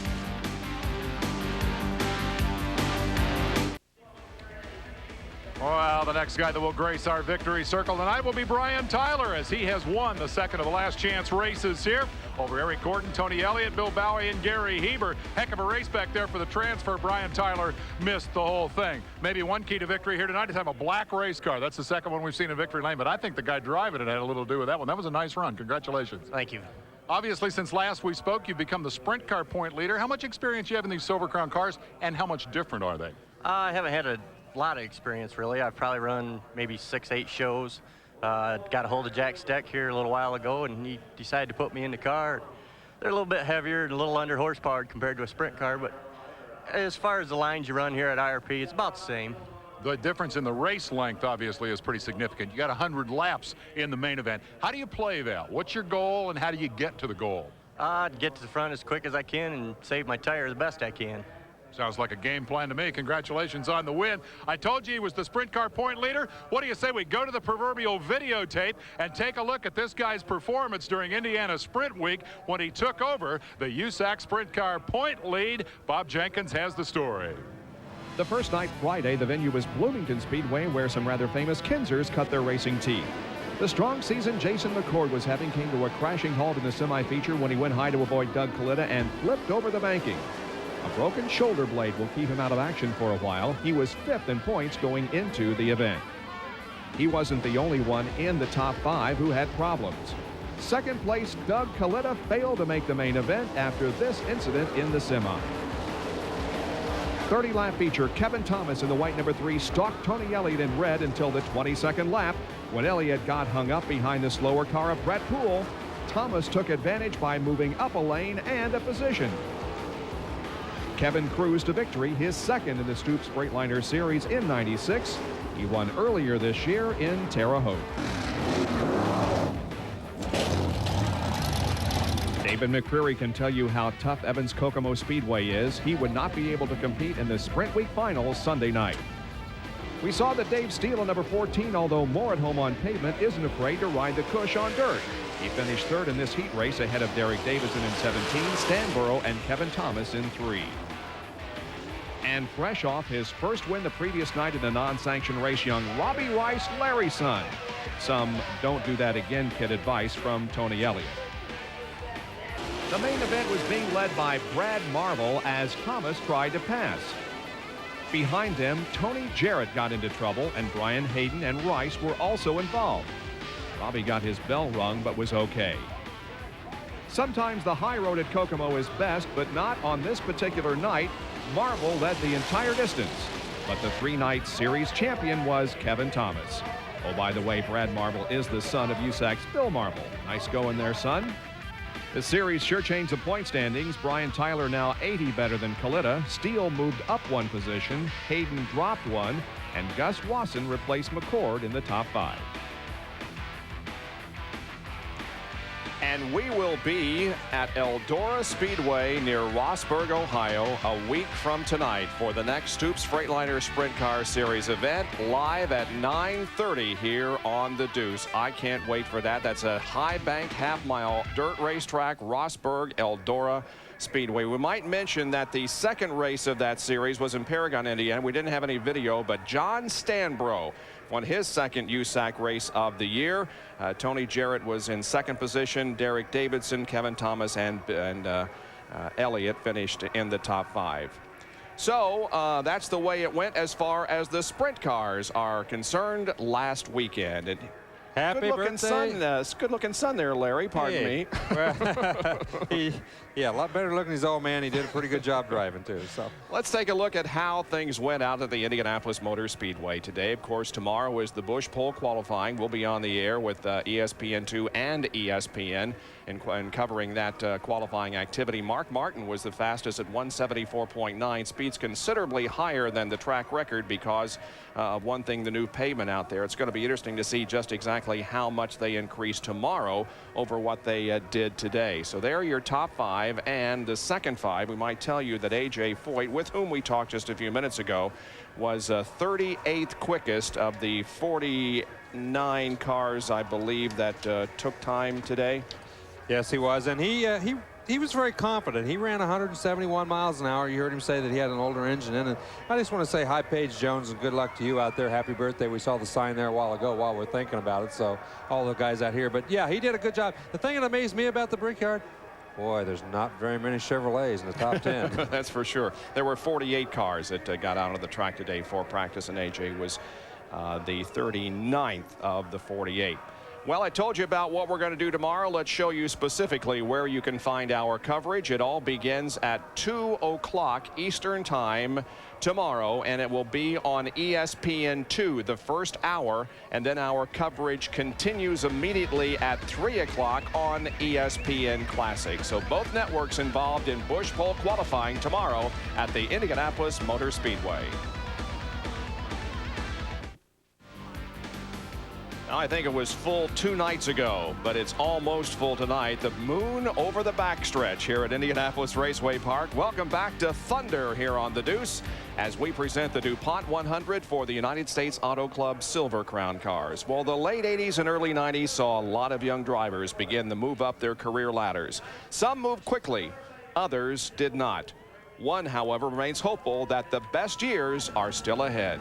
Well, the next guy that will grace our victory circle tonight will be Brian Tyler, as he has won the second of the last chance races here over Eric Gordon, Tony Elliott, Bill Bowie, and Gary Heber. Heck of a race back there for the transfer. Brian Tyler missed the whole thing. Maybe one key to victory here tonight is have a black race car. That's the second one we've seen in victory lane, but I think the guy driving it had a little to do with that one. That was a nice run. Congratulations. Thank you. Obviously, since last we spoke, you've become the sprint car point leader. How much experience do you have in these Silver Crown cars, and how much different are they? I haven't had a lot of experience, really. I've probably run maybe 6-8 shows. Got a hold of Jack Steck here a little while ago, and he decided to put me in the car. They're a little bit heavier and a little under horsepower compared to a sprint car, but as far as the lines you run here at IRP, it's about the same. The difference in the race length, obviously, is pretty significant. You got 100 laps in the main event. How do you play that? What's your goal, and how do you get to the goal? I'd get to the front as quick as I can and save my tire the best I can. Sounds like a game plan to me. Congratulations on the win. I told you he was the sprint car point leader. What do you say we go to the proverbial videotape and take a look at this guy's performance during Indiana Sprint Week when he took over the USAC sprint car point lead? Bob Jenkins has the story. The first night, Friday, the venue was Bloomington Speedway, where some rather famous Kinzers cut their racing teeth. The strong season Jason McCord was having came to a crashing halt in the semi-feature when he went high to avoid Doug Kalita and flipped over the banking. A broken shoulder blade will keep him out of action for a while. He was 5th in points going into the event. He wasn't the only one in the top 5 who had problems. Second place, Doug Kalita failed to make the main event after this incident in the semi. 30-lap feature, Kevin Thomas in the white number 3 stalked Tony Elliott in red until the 22nd lap. When Elliott got hung up behind the slower car of Brett Poole, Thomas took advantage by moving up a lane and a position. Kevin cruised to victory, his second in the Stoops Freightliner Series in '96. He won earlier this year in Terre Haute. David McCreary can tell you how tough Evans Kokomo Speedway is. He would not be able to compete in the Sprint Week Finals Sunday night. We saw that Dave Steele in number 14, although more at home on pavement, isn't afraid to ride the cush on dirt. He finished 3rd in this heat race ahead of Derek Davison in 17, Stan Burrow, and Kevin Thomas in 3. And fresh off his first win the previous night in a non-sanctioned race, young Robbie Rice, Larry's son. Some don't do that again kid advice from Tony Elliott. The main event was being led by Brad Marvel as Thomas tried to pass. Behind them, Tony Jarrett got into trouble, and Brian Hayden and Rice were also involved. Robbie got his bell rung but was okay. Sometimes the high road at Kokomo is best, but not on this particular night. Marvel led the entire distance, but the 3-night series champion was Kevin Thomas. Oh, by the way, Brad Marvel is the son of USAC's Bill Marvel. Nice going there, son. The series sure changed the point standings. Brian Tyler now 80 better than Kalita. Steele moved up 1 position. Hayden dropped 1, and Gus Wasson replaced McCord in the top 5. And we will be at Eldora Speedway near Rossburg, Ohio, a week from tonight for the next Stoops Freightliner Sprint Car Series event, live at 9:30 here on the Deuce. I can't wait for that. That's a high bank half-mile dirt racetrack, Rossburg, Eldora Speedway. We might mention that the second race of that series was in Paragon, Indiana. We didn't have any video, but John Stanbro won his second USAC race of the year. Tony Jarrett was in 2nd position. Derek Davidson, Kevin Thomas, and Elliott finished in the top 5. So that's the way it went as far as the sprint cars are concerned last weekend. And happy good-looking birthday. sun, good-looking sun there, Larry. Pardon me. Yeah, a lot better looking as old man. He did a pretty good job driving, too. So let's take a look at how things went out at the Indianapolis Motor Speedway today. Of course, tomorrow is the Busch Pole qualifying. We'll be on the air with ESPN2 and ESPN in covering that qualifying activity. Mark Martin was the fastest at 174.9, speeds considerably higher than the track record because of one thing, the new pavement out there. It's going to be interesting to see just exactly how much they increase tomorrow over what they did today. So there are your top 5, and the second 5. We might tell you that A.J. Foyt, with whom we talked just a few minutes ago, was 38th quickest of the 49 cars, I believe, that took time today. yes, he was, and he he was very confident. He ran 171 miles an hour. You heard him say that he had an older engine in it. I just want to say hi, Paige Jones, and good luck to you out there. Happy birthday. We saw the sign there a while ago while we're thinking about it, so all the guys out here. But, yeah, he did a good job. The thing that amazed me about the Brickyard, boy, there's not very many Chevrolets in the top 10. That's for sure. There were 48 cars that got out on the track today for practice, and AJ was the 39th of the 48. Well, I told you about what we're going to do tomorrow. Let's show you specifically where you can find our coverage. It all begins at 2 o'clock Eastern Time tomorrow, and it will be on ESPN2 the first hour, and then our coverage continues immediately at 3 o'clock on ESPN Classic. So both networks involved in Busch Pole qualifying tomorrow at the Indianapolis Motor Speedway. I think it was full 2 nights ago, but it's almost full tonight. The moon over the backstretch here at Indianapolis Raceway Park. Welcome back to Thunder here on the Deuce as we present the Dupont 100 for the United States Auto Club Silver Crown cars. Well, the late 80s and early 90s saw a lot of young drivers begin to move up their career ladders. Some moved quickly, others did not. One, however, remains hopeful that the best years are still ahead.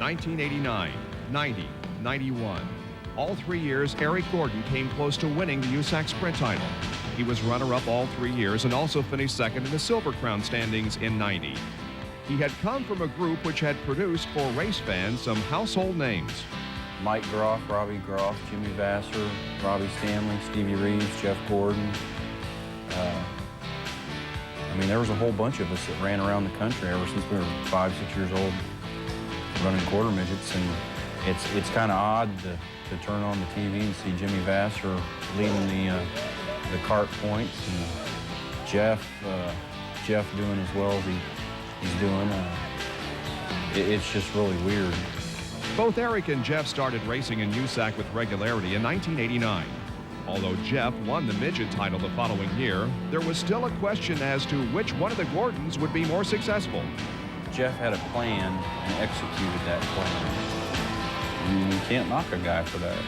1989, 90. 91. All 3 years, Eric Gordon came close to winning the USAC Sprint title. He was runner-up all 3 years and also finished second in the Silver Crown standings in 90. He had come from a group which had produced for race fans some household names. Mike Groff, Robbie Groff, Jimmy Vassar, Robbie Stanley, Stevie Reeves, Jeff Gordon. I mean, there was a whole bunch of us that ran around the country ever since we were 5, 6 years old running quarter midgets, and it's kind of odd to turn on the TV and see Jimmy Vassar leading the kart points, and Jeff doing as well as he's doing. It's just really weird. Both Eric and Jeff started racing in USAC with regularity in 1989. Although Jeff won the midget title the following year, there was still a question as to which one of the Gordons would be more successful. Jeff had a plan and executed that plan. And you can't knock a guy for that.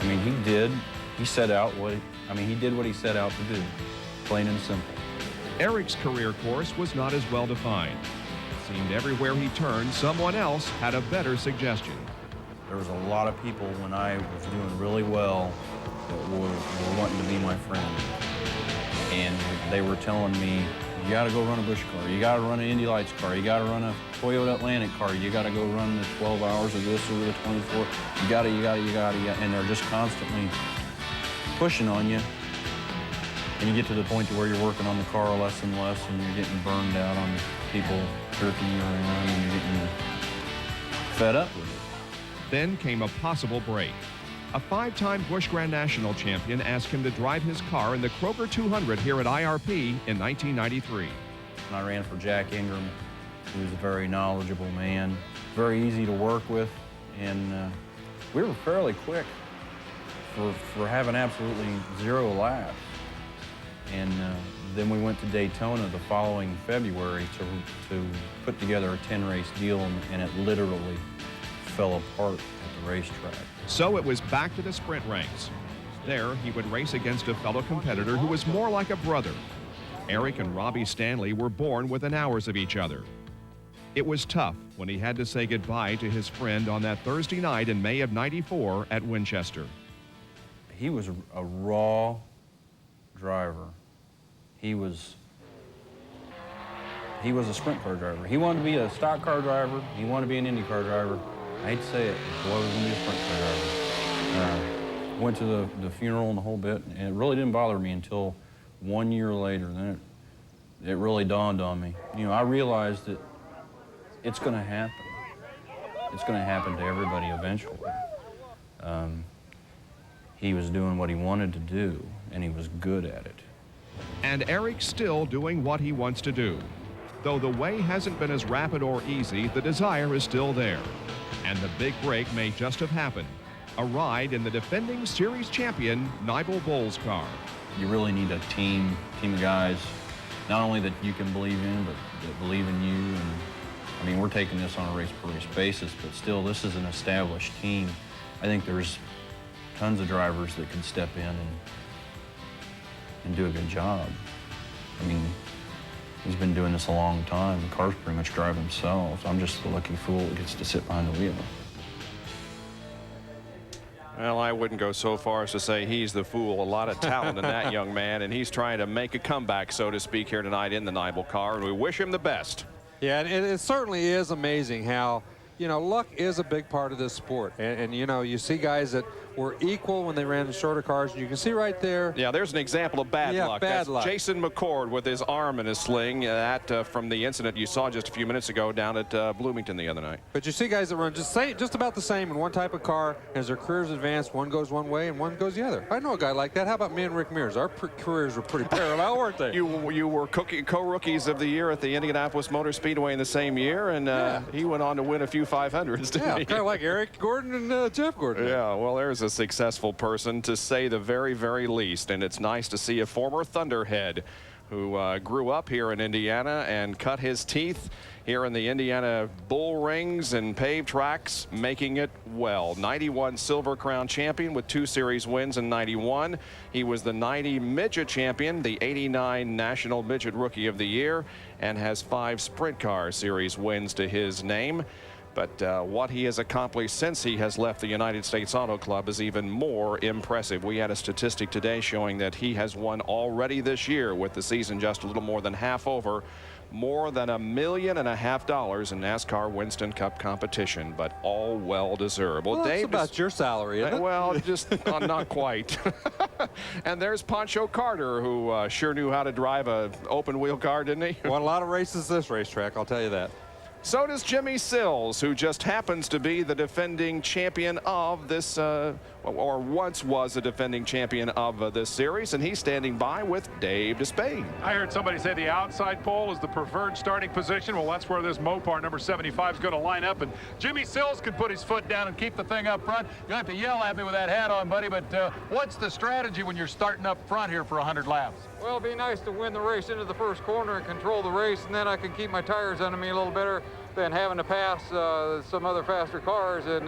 I mean, he did what he set out to do, plain and simple. Eric's career course was not as well defined. It seemed everywhere he turned, someone else had a better suggestion. There was a lot of people when I was doing really well that were wanting to be my friend. And they were telling me, you got to go run a Busch car. You got to run an Indy Lights car. You got to run a Toyota Atlantic car. You got to go run the 12 hours of this or the 24. You got to. And they're just constantly pushing on you. And you get to the point to where you're working on the car less and less, and you're getting burned out on people jerking you around, and you're getting fed up with it. Then came a possible break. A 5-time Busch Grand National champion asked him to drive his car in the Kroger 200 here at IRP in 1993. I ran for Jack Ingram, who was a very knowledgeable man, very easy to work with, and we were fairly quick for having absolutely 0 laps. And then we went to Daytona the following February to put together a 10-race deal, and it literally fell apart at the racetrack. So it was back to the sprint ranks. There, he would race against a fellow competitor who was more like a brother. Eric and Robbie Stanley were born within hours of each other. It was tough when he had to say goodbye to his friend on that Thursday night in May of '94 at Winchester. He was a raw driver. He was a sprint car driver. He wanted to be a stock car driver. He wanted to be an Indy car driver. I hate to say it, but boy, was going to be a sprint car driver. Went to the funeral and the whole bit, and it really didn't bother me until 1 year later. Then it really dawned on me. You know, I realized that it's going to happen. It's going to happen to everybody eventually. He was doing what he wanted to do, and he was good at it. And Eric's still doing what he wants to do. Though the way hasn't been as rapid or easy, the desire is still there. And the big break may just have happened. A ride in the defending series champion, Nigel Bowles' car. You really need a team of guys, not only that you can believe in, but that believe in you. And I mean, we're taking this on a race-per-race basis, but still, this is an established team. I think there's tons of drivers that can step in and do a good job. I mean, he's been doing this a long time. The cars pretty much drive themselves. I'm just the lucky fool that gets to sit behind the wheel. Well, I wouldn't go so far as to say he's the fool. A lot of talent in that young man, and he's trying to make a comeback, so to speak, here tonight in the Nibel car, and we wish him the best. Yeah, and it certainly is amazing how, you know, luck is a big part of this sport. And you know, you see guys that were equal when they ran the shorter cars. And you can see right there. Yeah, there's an example of bad luck. Bad That's luck. Jason McCord with his arm in a sling. That from the incident you saw just a few minutes ago down at Bloomington the other night. But you see guys that run just about the same in one type of car. As their careers advance, one goes one way and one goes the other. I know a guy like that. How about me and Rick Mears? Our careers were pretty parallel, weren't they? You were co-rookies of the year at the Indianapolis Motor Speedway in the same year, and he went on to win a few 500s, didn't he? Kind of like Eric Gordon and Jeff Gordon. Yeah, well, there's a successful person, to say the very, very least, and it's nice to see a former Thunderhead who grew up here in Indiana and cut his teeth here in the Indiana bull rings and paved tracks, making it well. 91 Silver Crown champion with 2 series wins in 91. He was the 90 midget champion, the 89 National Midget Rookie of the Year, and has 5 Sprint Car Series wins to his name. But what he has accomplished since he has left the United States Auto Club is even more impressive. We had a statistic today showing that he has won already this year, with the season just a little more than half over, more than $1.5 million in NASCAR Winston Cup competition, but all well deserved. Well, Dave, that's about your salary, isn't it? Well, just not quite. And there's Pancho Carter, who sure knew how to drive a open wheel car, didn't he? Won a lot of races this racetrack, I'll tell you that. So does Jimmy Sills, who just happens to be the defending champion of this, or once was the defending champion of this series, and he's standing by with Dave Despain. I heard somebody say the outside pole is the preferred starting position. Well, that's where this Mopar number 75 is going to line up, and Jimmy Sills can put his foot down and keep the thing up front. You'll have to yell at me with that hat on, buddy, but what's the strategy when you're starting up front here for 100 laps? Well, it'd be nice to win the race into the first corner and control the race, and then I can keep my tires under me a little better than having to pass some other faster cars, and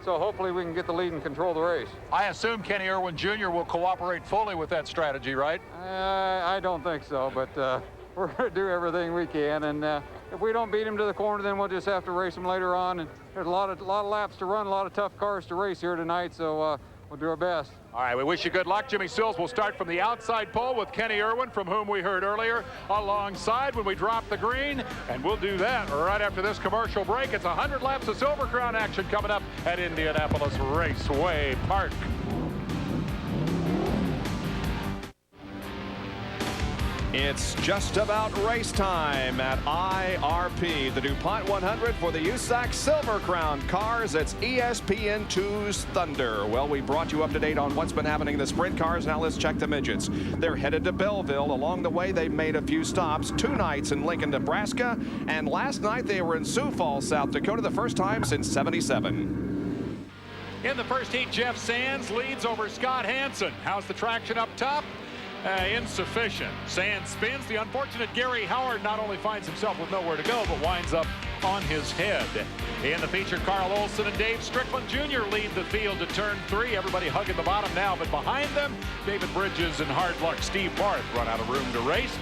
so hopefully we can get the lead and control the race. I assume Kenny Irwin Jr. will cooperate fully with that strategy, right? I don't think so, but we're going to do everything we can, and if we don't beat him to the corner, then we'll just have to race him later on, and there's a lot of laps to run, a lot of tough cars to race here tonight, so we'll do our best. All right, we wish you good luck. Jimmy Sills will start from the outside pole with Kenny Irwin, from whom we heard earlier, alongside when we drop the green. And we'll do that right after this commercial break. It's 100 laps of Silver Crown action coming up at Indianapolis Raceway Park. It's just about race time at IRP, the Dupont 100 for the USAC Silver Crown cars. It's ESPN2's Thunder. Well, we brought you up to date on what's been happening in the sprint cars. Now let's check the midgets. They're headed to Belleville. Along the way, they made a few stops, 2 nights in Lincoln, Nebraska, and last night they were in Sioux Falls, South Dakota, the first time since '77. In the first heat, Jeff Sands leads over Scott Hansen. How's the traction up top? Insufficient. Sands spins. The unfortunate Gary Howard not only finds himself with nowhere to go, but winds up on his head. In the feature, Carl Olson and Dave Strickland Jr. lead the field to turn 3. Everybody hugging the bottom now, but behind them, David Bridges and hard luck Steve Barth run out of room to race.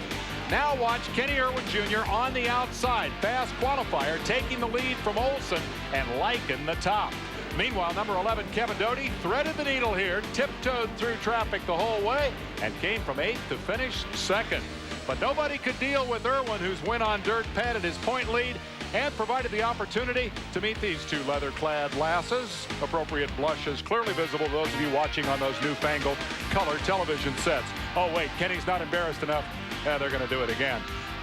Now watch Kenny Irwin Jr. on the outside. Fast qualifier, taking the lead from Olson and liking the top. Meanwhile, number 11, Kevin Doty, threaded the needle here, tiptoed through traffic the whole way, and came from 8th to finish 2nd. But nobody could deal with Irwin, whose win on dirt padded his point lead and provided the opportunity to meet these 2 leather-clad lasses. Appropriate blushes clearly visible to those of you watching on those newfangled color television sets. Oh, wait, Kenny's not embarrassed enough. Yeah, they're going to do it again.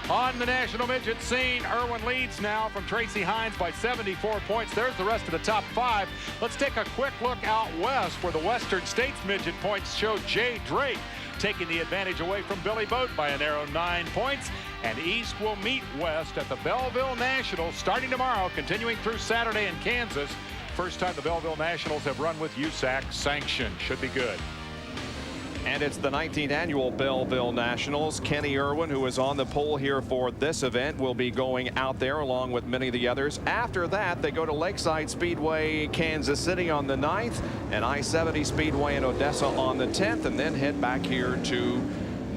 On the national midget scene, Irwin leads now from Tracy Hines by 74 points. There's the rest of the top 5. Let's take a quick look out west, where the Western States midget points show Jay Drake taking the advantage away from Billy Boat by a narrow 9 points. And East will meet West at the Belleville Nationals starting tomorrow, continuing through Saturday in Kansas. First time the Belleville Nationals have run with USAC sanction. Should be good. And it's the 19th annual Belleville Nationals. Kenny Irwin, who is on the pole here for this event, will be going out there along with many of the others. After that, they go to Lakeside Speedway, Kansas City on the 9th, and I-70 Speedway in Odessa on the 10th, and then head back here to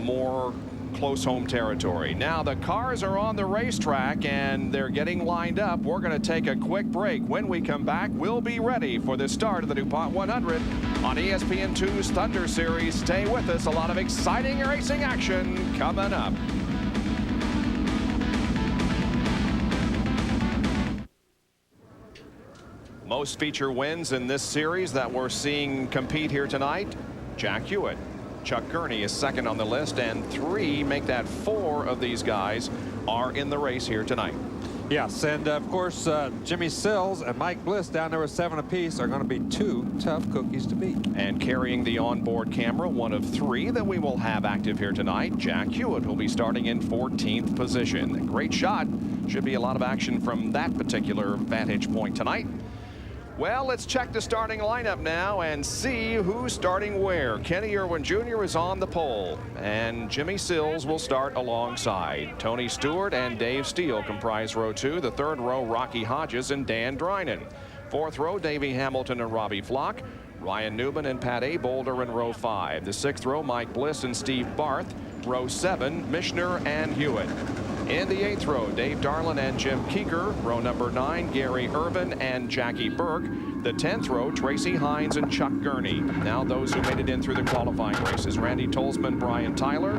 more close home territory. Now the cars are on the racetrack and they're getting lined up. We're going to take a quick break. When we come back, we'll be ready for the start of the DuPont 100 on ESPN2's Thunder Series. Stay with us. A lot of exciting racing action coming up. Most feature wins in this series that we're seeing compete here tonight. Jack Hewitt. Chuck Gurney is second on the list, and 3 make that 4 of these guys are in the race here tonight. Yes, and of course, Jimmy Sills and Mike Bliss down there with 7 apiece are going to be 2 tough cookies to beat. And carrying the onboard camera, one of 3 that we will have active here tonight, Jack Hewitt will be starting in 14th position. Great shot. Should be a lot of action from that particular vantage point tonight. Well, let's check the starting lineup now and see who's starting where. Kenny Irwin Jr. is on the pole, and Jimmy Sills will start alongside. Tony Stewart and Dave Steele comprise row 2. The 3rd row, Rocky Hodges and Dan Drynan. 4th row, Davey Hamilton and Robbie Flock. Ryan Newman and Pat Abolder in row 5. The 6th row, Mike Bliss and Steve Barth. Row 7, Mishner and Hewitt. In the 8th row, Dave Darlin and Jim Keeker. Row number 9, Gary Irvin and Jackie Burke. The 10th row, Tracy Hines and Chuck Gurney. Now those who made it in through the qualifying races: Randy Tolzman, Brian Tyler.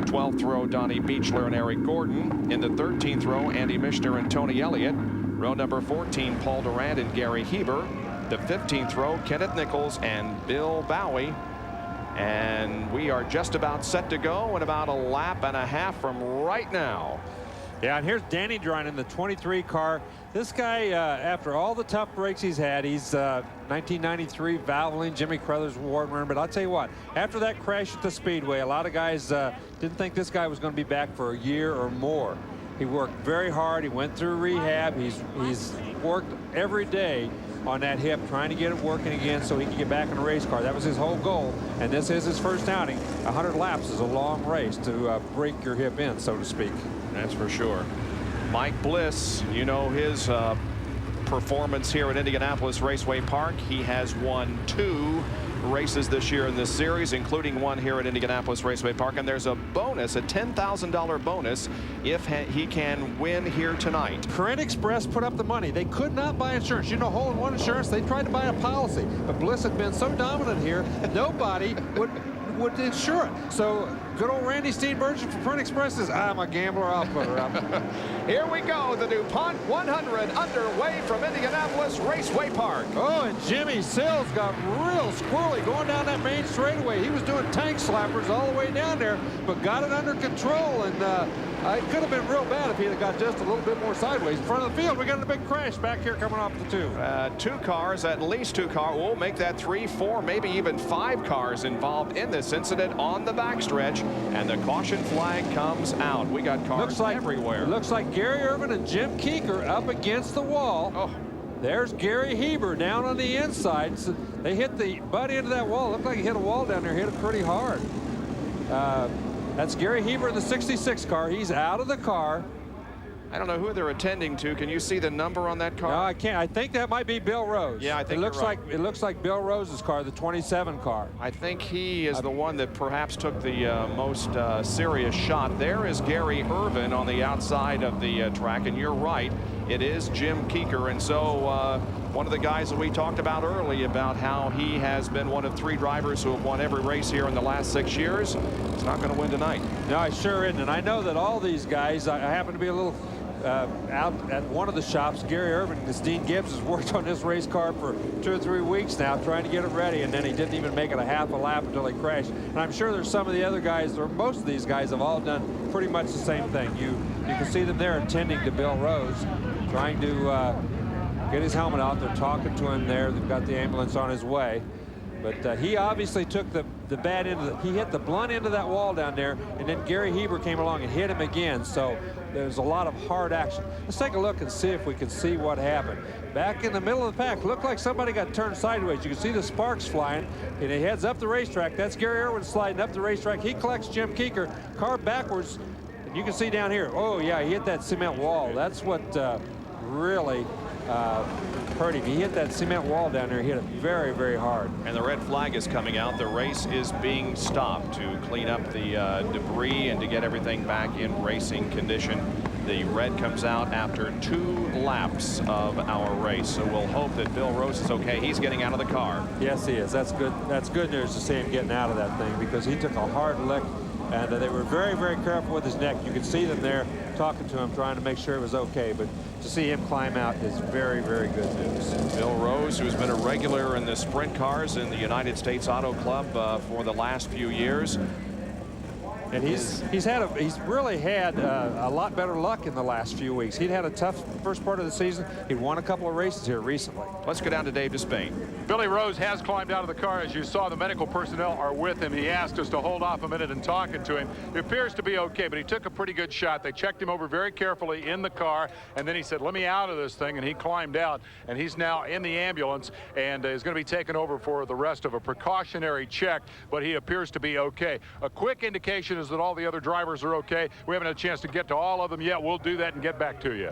12th row, Donnie Beechler and Eric Gordon. In the 13th row, Andy Mishner and Tony Elliott. Row number 14, Paul Durant and Gary Heber. The 15th row, Kenneth Nichols and Bill Bowie. And we are just about set to go in about a lap and a half from right now. Yeah, and here's Danny Drynan, the 23 car. This guy, after all the tough breaks he's had, he's 1993 Valvoline, Jimmy Crothers award winner. But I'll tell you what, after that crash at the Speedway, a lot of guys didn't think this guy was going to be back for a year or more. He worked very hard. He went through rehab. He's worked every day on that hip, trying to get it working again so he can get back in a race car. That was his whole goal, and this is his first outing. 100 laps is a long race to break your hip in, so to speak. That's for sure. Mike Bliss, you know his performance here at Indianapolis Raceway Park. He has won 2 races this year in this series, including one here at Indianapolis Raceway Park, and there's a bonus, a $10,000 bonus if he can win here tonight. Current Express put up the money. They could not buy insurance. You know, hole-in-one insurance, they tried to buy a policy, but Bliss had been so dominant here, nobody would insure it. So good old Randy Steenbergen from Current Express says, I'm a gambler, I'll put her up. Here we go, the DuPont 100 underway from Indianapolis Raceway Park. Oh, and Jimmy Sills got real squirrely going down that main straightaway. He was doing tank slappers all the way down there, but got it under control, and it could have been real bad if he had got just a little bit more sideways. In front of the field, we got a big crash back here coming off the 2. 2 cars, at least 2 cars. We'll make that 3, 4, maybe even 5 cars involved in this incident on the backstretch, and the caution flag comes out. We got cars everywhere. It looks like Gary Irvin and Jim Keeker up against the wall. Oh. There's Gary Heber down on the inside. So they hit the butt end of that wall. Looked like he hit a wall down there, hit it pretty hard. That's Gary Heber in the 66 car. He's out of the car. I don't know who they're attending to. Can you see the number on that car? No, I can't. I think that might be Bill Rose. Yeah, I think it looks like Bill Rose's car, the 27 car. I think he is the one that perhaps took the most serious shot. There is Gary Irvin on the outside of the track, and you're right, it is Jim Keeker. And so one of the guys that we talked about early about how he has been one of 3 drivers who have won every race here in the last 6 years. He's not going to win tonight. No, I sure isn't. And I know that all these guys, I happen to be a little out at one of the shops. Gary Irvin, because Dean Gibbs has worked on this race car for 2 or 3 weeks now, trying to get it ready, and then he didn't even make it a half a lap until he crashed. And I'm sure there's some of the other guys, or most of these guys, have all done pretty much the same thing. You can see them there attending to Bill Rose, trying to get his helmet out. They're talking to him there. They've got the ambulance on his way. But he obviously took the bad end of he hit the blunt end of that wall down there, and then Gary Heber came along and hit him again. So there's a lot of hard action. Let's take a look and see if we can see what happened. Back in the middle of the pack, looked like somebody got turned sideways. You can see the sparks flying, and he heads up the racetrack. That's Gary Irwin sliding up the racetrack. He collects Jim Keeker, car backwards, and you can see down here, oh yeah, he hit that cement wall. That's what really hurt him. He hit that cement wall down there. He hit it very, very hard. And the red flag is coming out. The race is being stopped to clean up the debris and to get everything back in racing condition. The red comes out after 2 laps of our race. So we'll hope that Bill Rose is okay. He's getting out of the car. Yes, he is. That's good. That's good news to see him getting out of that thing, because he took a hard lick, and they were very, very careful with his neck. You could see them there talking to him, trying to make sure it was okay. But to see him climb out is very, very good news. Bill Rose, who's been a regular in the sprint cars in the United States Auto Club for the last few years. And he's really had a lot better luck in the last few weeks. He'd had a tough first part of the season. He'd won a couple of races here recently. Let's go down to Dave Despain. Billy Rose has climbed out of the car. As you saw, the medical personnel are with him. He asked us to hold off a minute and talking to him. He appears to be okay, but he took a pretty good shot. They checked him over very carefully in the car, and then he said, let me out of this thing, and he climbed out, and he's now in the ambulance and is going to be taken over for the rest of a precautionary check, but he appears to be okay. A quick indication is that all the other drivers are okay. We haven't had a chance to get to all of them yet. We'll do that and get back to you.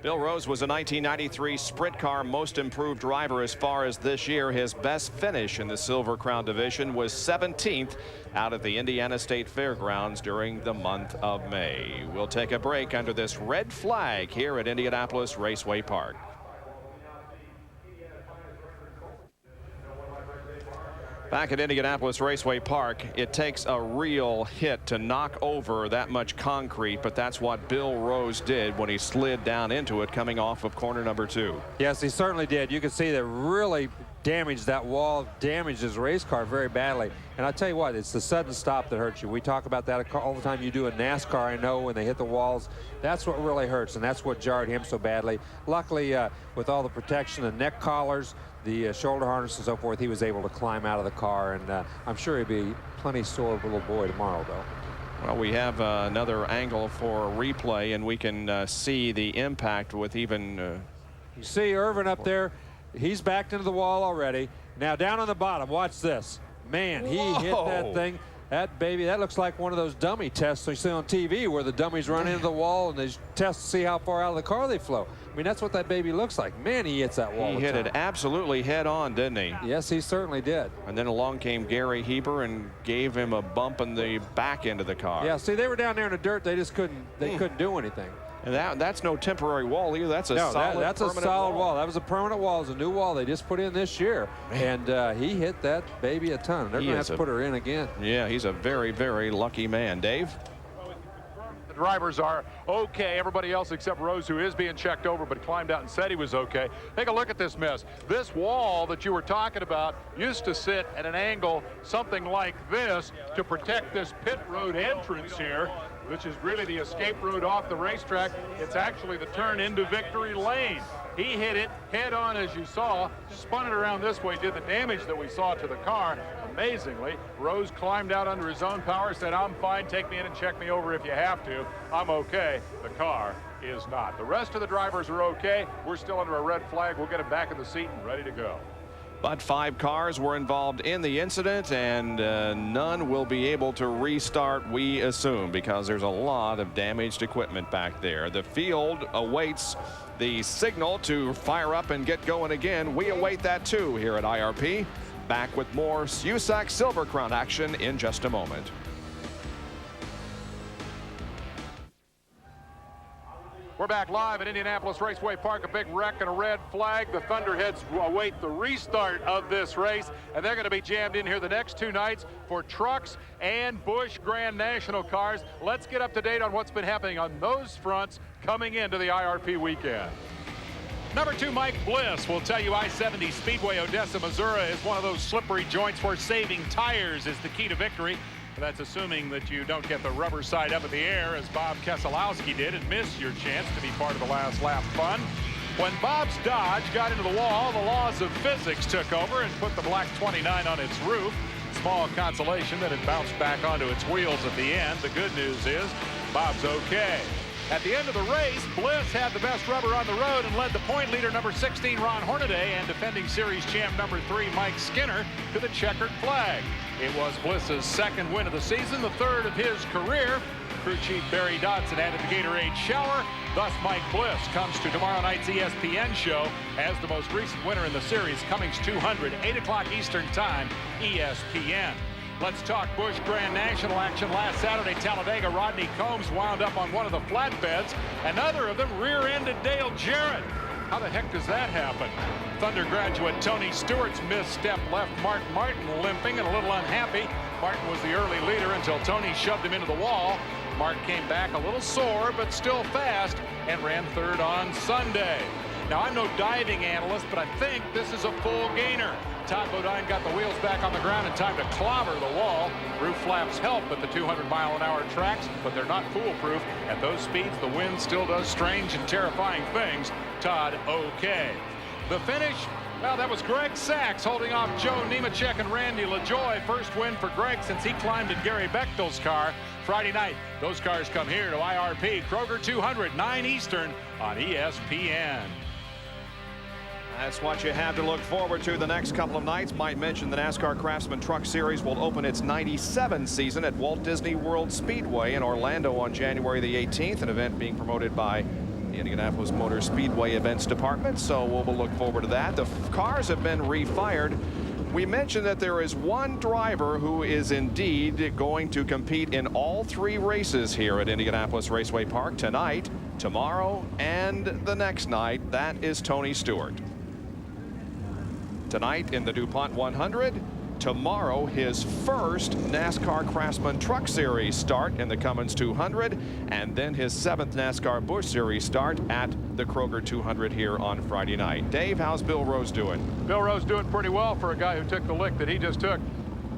Bill Rose was a 1993 Sprint Car Most Improved Driver as far as this year. His best finish in the Silver Crown division was 17th out at the Indiana State Fairgrounds during the month of May. We'll take a break under this red flag here at Indianapolis Raceway Park. Back at Indianapolis Raceway Park, it takes a real hit to knock over that much concrete, but that's what Bill Rose did when he slid down into it coming off of corner number 2. Yes, he certainly did. You can see that really damaged that wall, damaged his race car very badly. And I tell you what, it's the sudden stop that hurts you. We talk about that all the time. You do a NASCAR, I know, when they hit the walls. That's what really hurts, and that's what jarred him so badly. Luckily, with all the protection, the neck collars, the shoulder harness and so forth, he was able to climb out of the car, and I'm sure he'll be plenty sore little boy tomorrow, though. Well, we have another angle for replay, and we can see the impact with even... You see Irvin up there. He's backed into the wall already. Now down on the bottom, watch this. Man, he hit that thing. That baby, that looks like one of those dummy tests you see on TV where the dummies run into the wall and they test to see how far out of the car they flow. I mean, that's what that baby looks like. Man, he hits that wall. He hit it absolutely head on, didn't he? Yes, he certainly did. And then along came Gary Heber and gave him a bump in the back end of the car. Yeah, see, they were down there in the dirt. They just couldn't do anything. And that's no temporary wall either. That's a solid that's a solid wall. That was a permanent wall. It was a new wall they just put in this year. Man. And he hit that baby a ton. They're going to have to put her in again. Yeah, he's a very, very lucky man. Dave? The drivers are okay. Everybody else except Rose, who is being checked over, but climbed out and said he was okay. Take a look at this mess. This wall that you were talking about used to sit at an angle something like this to protect this pit road entrance here, which is really the escape road off the racetrack. It's actually the turn into Victory Lane. He hit it head on, as you saw, spun it around this way, did the damage that we saw to the car. Amazingly, Rose climbed out under his own power, said, I'm fine, take me in and check me over if you have to. I'm okay. The car is not. The rest of the drivers are okay. We're still under a red flag. We'll get him back in the seat and ready to go. But 5 cars were involved in the incident, and none will be able to restart, we assume, because there's a lot of damaged equipment back there. The field awaits the signal to fire up and get going again. We await that too here at IRP. Back with more USAC Silver Crown action in just a moment. We're back live at Indianapolis Raceway Park. A big wreck and a red flag. The Thunderheads await the restart of this race, and they're going to be jammed in here the next 2 nights for trucks and Busch Grand National cars. Let's get up to date on what's been happening on those fronts coming into the IRP weekend. Number 2, Mike Bliss will tell you I-70 Speedway, Odessa, Missouri is one of those slippery joints where saving tires is the key to victory. That's assuming that you don't get the rubber side up in the air, as Bob Keselowski did, and miss your chance to be part of the last lap fun. When Bob's Dodge got into the wall, the laws of physics took over and put the black 29 on its roof. Small consolation that it bounced back onto its wheels at the end. The good news is Bob's okay. At the end of the race, Bliss had the best rubber on the road and led the point leader, number 16, Ron Hornaday, and defending series champ number 3, Mike Skinner, to the checkered flag. It was Bliss's 2nd win of the season, the 3rd of his career. crew chief Barry Dodson added the Gatorade shower. Thus, Mike Bliss comes to tomorrow night's ESPN show as the most recent winner in the series, Cummings 200, 8 o'clock Eastern Time, ESPN. Let's talk Busch Grand National action. Last Saturday, Talladega, Rodney Combs wound up on one of the flatbeds. Another of them rear-ended Dale Jarrett. How the heck does that happen? Thunder graduate Tony Stewart's misstep left Mark Martin limping and a little unhappy. Martin was the early leader until Tony shoved him into the wall. Mark came back a little sore, but still fast, and ran third on Sunday. Now, I'm no diving analyst, but I think this is a full gainer. Todd Bodine got the wheels back on the ground in time to clobber the wall. Roof flaps help at the 200-mile-an-hour tracks, but they're not foolproof. At those speeds, the wind still does strange and terrifying things. Todd, okay. The finish, well, that was Greg Sachs holding off Joe Nemechek and Randy LaJoie. First win for Greg since he climbed in Gary Bechtel's car Friday night. Those cars come here to IRP. Kroger 200, 9 Eastern on ESPN. That's what you have to look forward to the next couple of nights. Might mention the NASCAR Craftsman Truck Series will open its 97 season at Walt Disney World Speedway in Orlando on January the 18th, an event being promoted by the Indianapolis Motor Speedway Events Department, so we'll look forward to that. The cars have been refired. We mentioned that there is one driver who is indeed going to compete in all 3 races here at Indianapolis Raceway Park tonight, tomorrow, and the next night. That is Tony Stewart. Tonight in the Dupont 100, tomorrow his first NASCAR Craftsman Truck Series start in the Cummins 200, and then his 7th NASCAR Busch Series start at the Kroger 200 here on Friday night. Dave, how's Bill Rose doing? Bill Rose doing pretty well for a guy who took the lick that he just took.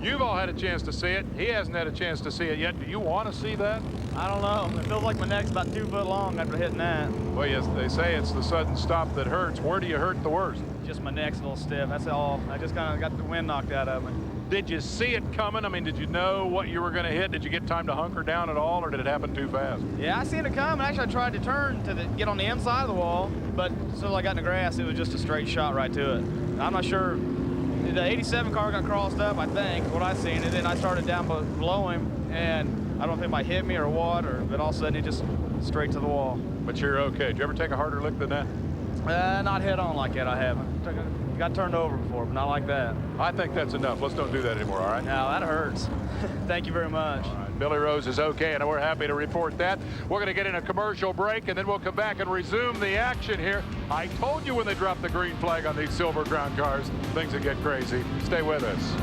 You've all had a chance to see it. He hasn't had a chance to see it yet. Do you want to see that? I don't know. It feels like my neck's about 2 foot long after hitting that. Well, yes, they say it's the sudden stop that hurts. Where do you hurt the worst? Just my neck's a little stiff. That's all. I just kind of got the wind knocked out of me. Did you see it coming? I mean, did you know what you were going to hit? Did you get time to hunker down at all, or did it happen too fast? Yeah, I seen it come. Actually, I tried to turn to get on the inside of the wall, but as soon as I got in the grass, it was just a straight shot right to it. I'm not sure. The 87 car got crossed up, I think, what I seen, and then I started down below him, and I don't know if it might hit me or what, but all of a sudden it just straight to the wall. But you're okay. Did you ever take a harder lick than that? Not head on like that, I haven't. Got turned over before, but not like that. I think that's enough. Let's don't do that anymore, all right? No, that hurts. Thank you very much. All right. Billy Rose is okay, and we're happy to report that. We're going to get in a commercial break, and then we'll come back and resume the action here. I told you when they drop the green flag on these Silver Crown cars, things will get crazy. Stay with us.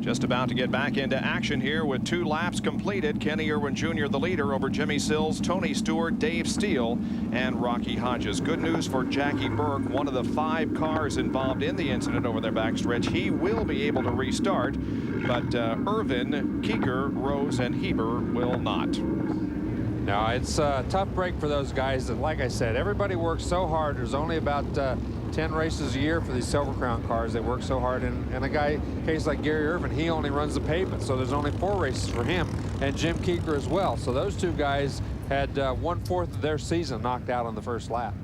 Just about to get back into action here with 2 laps completed. Kenny Irwin Jr. the leader over Jimmy Sills, Tony Stewart, Dave Steele, and Rocky Hodges. Good news for Jackie Burke, one of the 5 cars involved in the incident over their backstretch. He will be able to restart, but Irvin, Keeker, Rose, and Heber will not. Now, it's a tough break for those guys that, like I said, everybody works so hard. There's only about 10 races a year for these Silver Crown cars. They work so hard, and a guy, case like Gary Irvin, he only runs the pavement, so there's only 4 races for him, and Jim Keeker as well. So those 2 guys had 1/4 of their season knocked out on the first lap.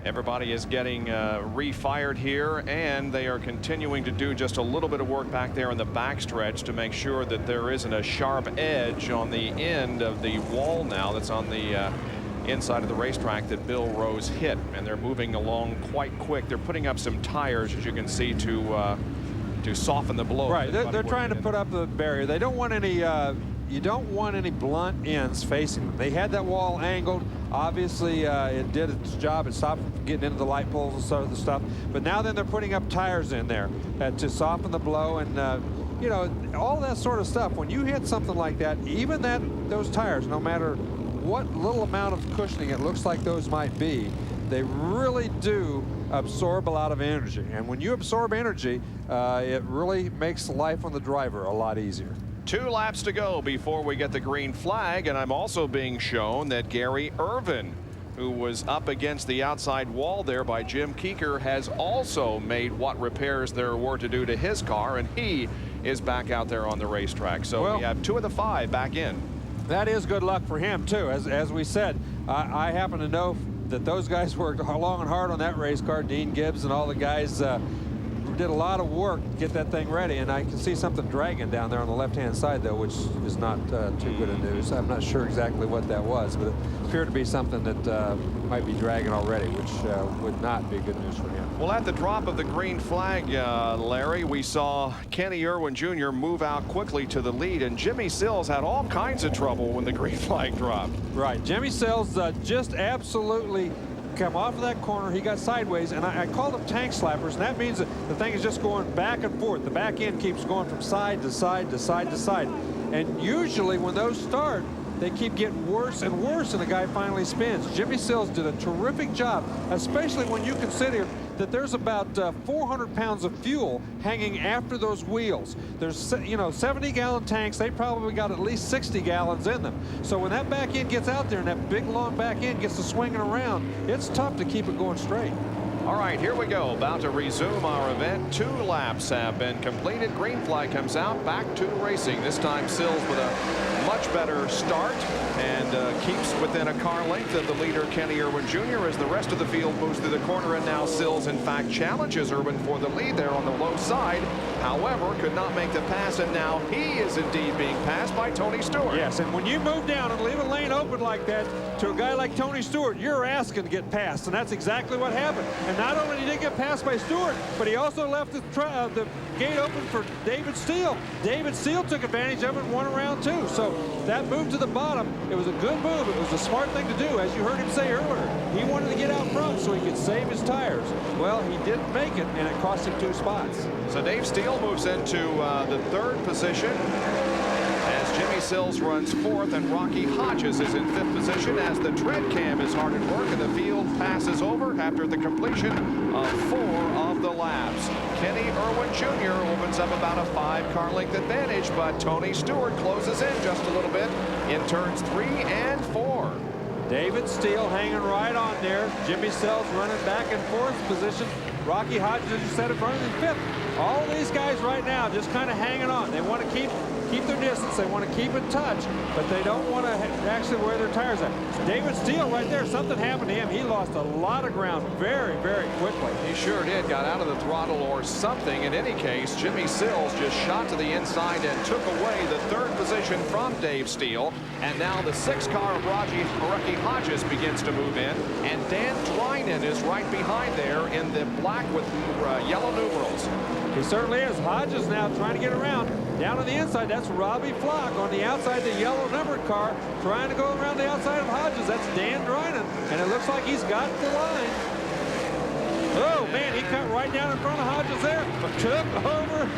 Everybody is getting refired here, and they are continuing to do just a little bit of work back there in the backstretch to make sure that there isn't a sharp edge on the end of the wall now that's on the inside of the racetrack that Bill Rose hit, and they're moving along quite quick. They're putting up some tires, as you can see, to soften the blow. Right, they're trying to put up the barrier. They don't want any you don't want any blunt ends facing them. They had that wall angled. Obviously, it did its job. It stopped from getting into the light poles and sort of the stuff. But now then they're putting up tires in there to soften the blow, and you know, all that sort of stuff. When you hit something like that, even those tires, no matter what little amount of cushioning it looks like those might be, they really do absorb a lot of energy. And when you absorb energy, it really makes life on the driver a lot easier. 2 laps to go before we get the green flag, and I'm also being shown that Gary Irvin, who was up against the outside wall there by Jim Keeker, has also made what repairs there were to do to his car, and he is back out there on the racetrack. So we have 2 of the 5 back in. That is good luck for him too. As we said, I happen to know that those guys worked long and hard on that race car. Dean Gibbs and all the guys did a lot of work to get that thing ready, and I can see something dragging down there on the left-hand side, though, which is not too good of news. I'm not sure exactly what that was, but it appeared to be something that might be dragging already, which would not be good news for him. Well, at the drop of the green flag, Larry, we saw Kenny Irwin Jr. move out quickly to the lead, and Jimmy Sills had all kinds of trouble when the green flag dropped. Right. Jimmy Sills just absolutely come off of that corner. He got sideways, and I called them tank slappers, and that means that the thing is just going back and forth. The back end keeps going from side to side to side to side. And usually when those start, they keep getting worse and worse, and the guy finally spins. Jimmy Sills did a terrific job, especially when you consider that there's about 400 pounds of fuel hanging after those wheels. There's, 70-gallon tanks. They probably got at least 60 gallons in them. So when that back end gets out there and that big, long back end gets to swinging around, it's tough to keep it going straight. All right, here we go. About to resume our event. 2 laps have been completed. Green flag comes out. Back to racing. This time Sills with a much better start and keeps within a car length of the leader, Kenny Irwin Jr., as the rest of the field moves through the corner. And now Sills, in fact, challenges Irwin for the lead there on the low side. However, could not make the pass, and now he is indeed being passed by Tony Stewart. Yes, and when you move down and leave a lane open like that to a guy like Tony Stewart, you're asking to get passed, and that's exactly what happened. And not only did he get passed by Stewart, but he also left the gate open for David Steele. David Steele took advantage of it and won around too. So that move to the bottom, it was a good move. It was a smart thing to do. As you heard him say earlier, he wanted to get out front so he could save his tires. Well, he didn't make it, and it cost him 2 spots. So Dave Steele moves into the 3rd position as Jimmy Sills runs 4th, and Rocky Hodges is in 5th position as the tread cam is hard at work and the field passes over after the completion of 4 of the laps. Kenny Irwin Jr. opens up about a 5-car length advantage, but Tony Stewart closes in just a little bit in turns 3 and 4. David Steele hanging right on there. Jimmy Sills running back in 4th position. Rocky Hodges, as you said, in front of him, 5th. All of these guys right now just kind of hanging on. They want to keep their distance. They want to keep in touch, but they don't want to actually wear their tires out. David Steele right there, something happened to him. He lost a lot of ground very, very quickly. He sure did. Got out of the throttle or something. In any case, Jimmy Sills just shot to the inside and took away the 3rd position from Dave Steele. And now the 6th car of Rocky Hodges begins to move in. And Dan Drynan is right behind there in the black with yellow numerals. He certainly is. Hodges now trying to get around. Down on the inside, that's Robbie Flock. On the outside, the yellow numbered car trying to go around the outside of Hodges. That's Dan Drynan, and it looks like he's got the line. Oh, man, he cut right down in front of Hodges there, but took over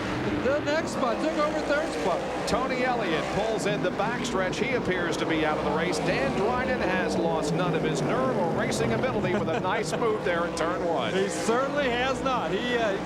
the next spot, took over 3rd spot. Tony Elliott pulls in the backstretch. He appears to be out of the race. Dan Drynan has lost none of his nerve or racing ability with a nice move there in turn 1. He certainly has not. He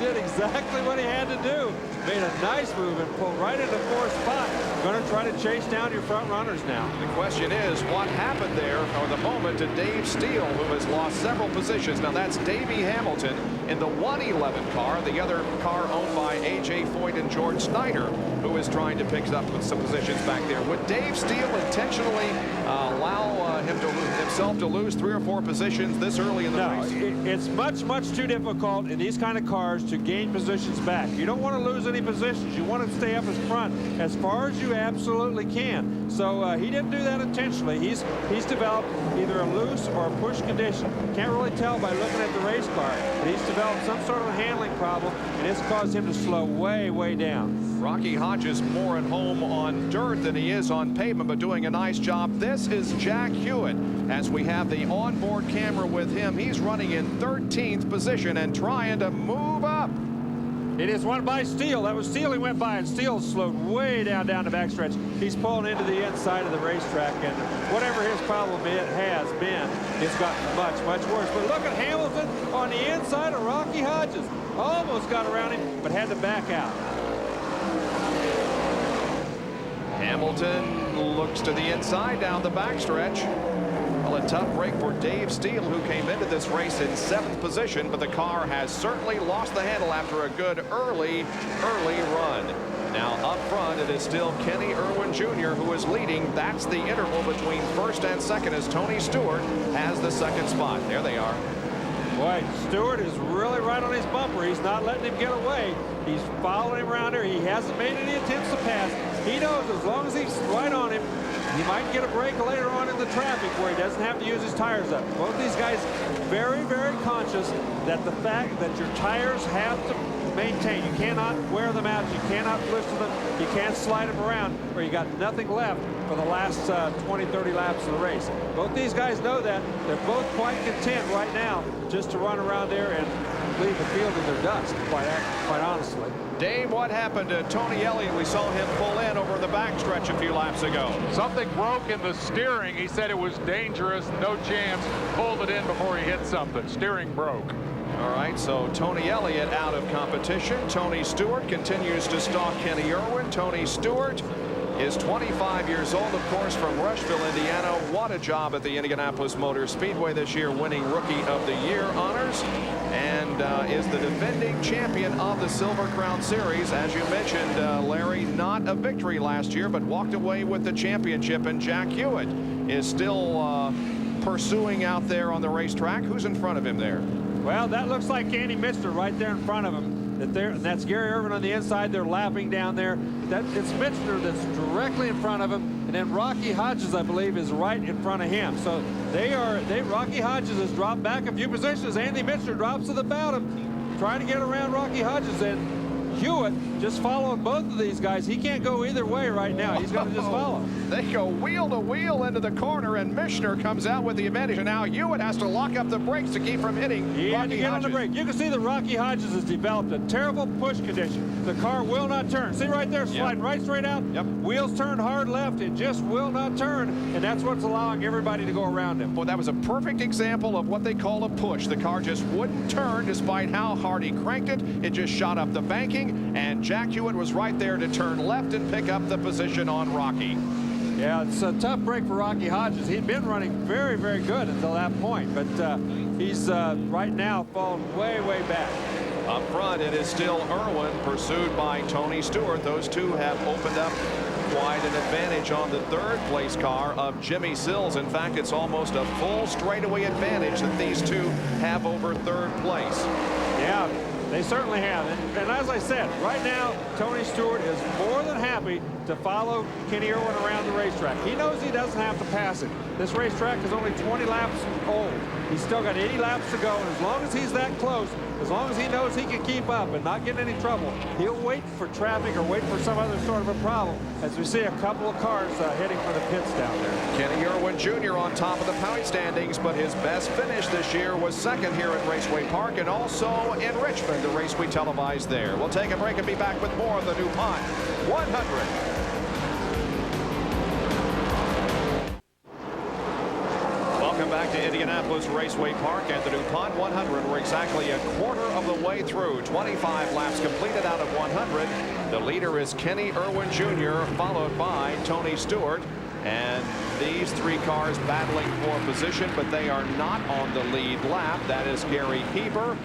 did exactly what he had to do. Made a nice move and pulled right into 4th spot. Going to try to chase down your front runners now. The question is, what happened there or the moment to Dave Steele, who has lost several positions? Now that's Davey Hamilton in the 111 car, the other car owned by A.J. Foyt and George Snyder, who is trying to pick up with some positions back there. Would Dave Steele intentionally allow himself to lose 3 or 4 positions this early in the race? It's much, much too difficult in these kind of cars to gain positions back. You don't want to lose any positions. You want to stay up as front as far as you absolutely can. So he didn't do that intentionally. He's developed either a loose or a push condition. Can't really tell by looking at the race car, but he's developed some sort of a handling problem, and it's caused him to slow way, way down. Rocky Hodges more at home on dirt than he is on pavement, but doing a nice job. This is Jack Hewitt as we have the onboard camera with him. He's running in 13th position and trying to move up. It is won by Steele. That was Steele he went by, and Steele slowed way down the backstretch. He's pulling into the inside of the racetrack, and whatever his problem it has been, it's gotten much, much worse. But look at Hamilton on the inside of Rocky Hodges. Almost got around him, but had to back out. Hamilton looks to the inside down the backstretch. Well, a tough break for Dave Steele, who came into this race in 7th position, but the car has certainly lost the handle after a good early run. Now up front, it is still Kenny Irwin Jr. who is leading. That's the interval between 1st and 2nd as Tony Stewart has the 2nd spot. There they are. Boy, Stewart is really right on his bumper. He's not letting him get away. He's following him around here. He hasn't made any attempts to pass. He knows as long as he's right on him, he might get a break later on in the traffic where he doesn't have to use his tires up. Both these guys very, very conscious that the fact that your tires have to maintain. You cannot wear them out. You cannot blister them. You can't slide them around or you got nothing left for the last 20, 30 laps of the race. Both these guys know that. They're both quite content right now just to run around there and leave the field in their dust, quite honestly. Dave, what happened to Tony Elliott? We saw him pull in over the backstretch a few laps ago. Something broke in the steering. He said it was dangerous, no chance. Pulled it in before he hit something. Steering broke. All right, so Tony Elliott out of competition. Tony Stewart continues to stalk Kenny Irwin. Tony Stewart is 25 years old, of course, from Rushville, Indiana. What a job at the Indianapolis Motor Speedway this year, winning Rookie of the Year honors, and is the defending champion of the Silver Crown Series. As you mentioned, Larry, not a victory last year, but walked away with the championship, and Jack Hewitt is still pursuing out there on the racetrack. Who's in front of him there? Well, that looks like Andy Mitzner right there in front of him. That's Gary Irvin on the inside. They're lapping down there. It's Mitzner that's directly in front of him, and then Rocky Hodges, I believe, is right in front of him. So Rocky Hodges has dropped back a few positions. Andy Mitzner drops to the bottom, trying to get around Rocky Hodges, and Hewitt just following both of these guys. He can't go either way right now. He's going to just follow. They go wheel to wheel into the corner, and Michener comes out with the advantage. And now Hewitt has to lock up the brakes to keep from hitting He had to get Hodges. on the brake. You can see that Rocky Hodges has developed a terrible push condition. The car will not turn. See right there, sliding right straight out. Yep. Wheels turned hard left. It just will not turn, and that's what's allowing everybody to go around him. Well, that was a perfect example of what they call a push. The car just wouldn't turn despite how hard he cranked it. It just shot up the banking, and Jack Hewitt was right there to turn left and pick up the position on Rocky. Yeah, it's a tough break for Rocky Hodges. He'd been running very, very good until that point, but he's right now fallen way, way back. Up front, it is still Irwin, pursued by Tony Stewart. Those two have opened up quite an advantage on the third place car of Jimmy Sills. In fact, it's almost a full straightaway advantage that these two have over third place. Yeah, they certainly have. And as I said, right now, Tony Stewart is more than happy to follow Kenny Irwin around the racetrack. He knows he doesn't have to pass him. This racetrack is only 20 laps old. He's still got 80 laps to go, and as long as he's that close, as long as he knows he can keep up and not get in any trouble, he'll wait for traffic or wait for some other sort of a problem as we see a couple of cars heading for the pits down there. Kenny Irwin Jr. on top of the point standings, but his best finish this year was second here at Raceway Park and also in Richmond, the race we televised there. We'll take a break and be back with more of the Dupont 100. Welcome back to Indianapolis Raceway Park and the Dupont 100. We're exactly a quarter of the way through. 25 laps completed out of 100. The leader is Kenny Irwin Jr., followed by Tony Stewart. And these three cars battling for position, but they are not on the lead lap. That is Gary Heber.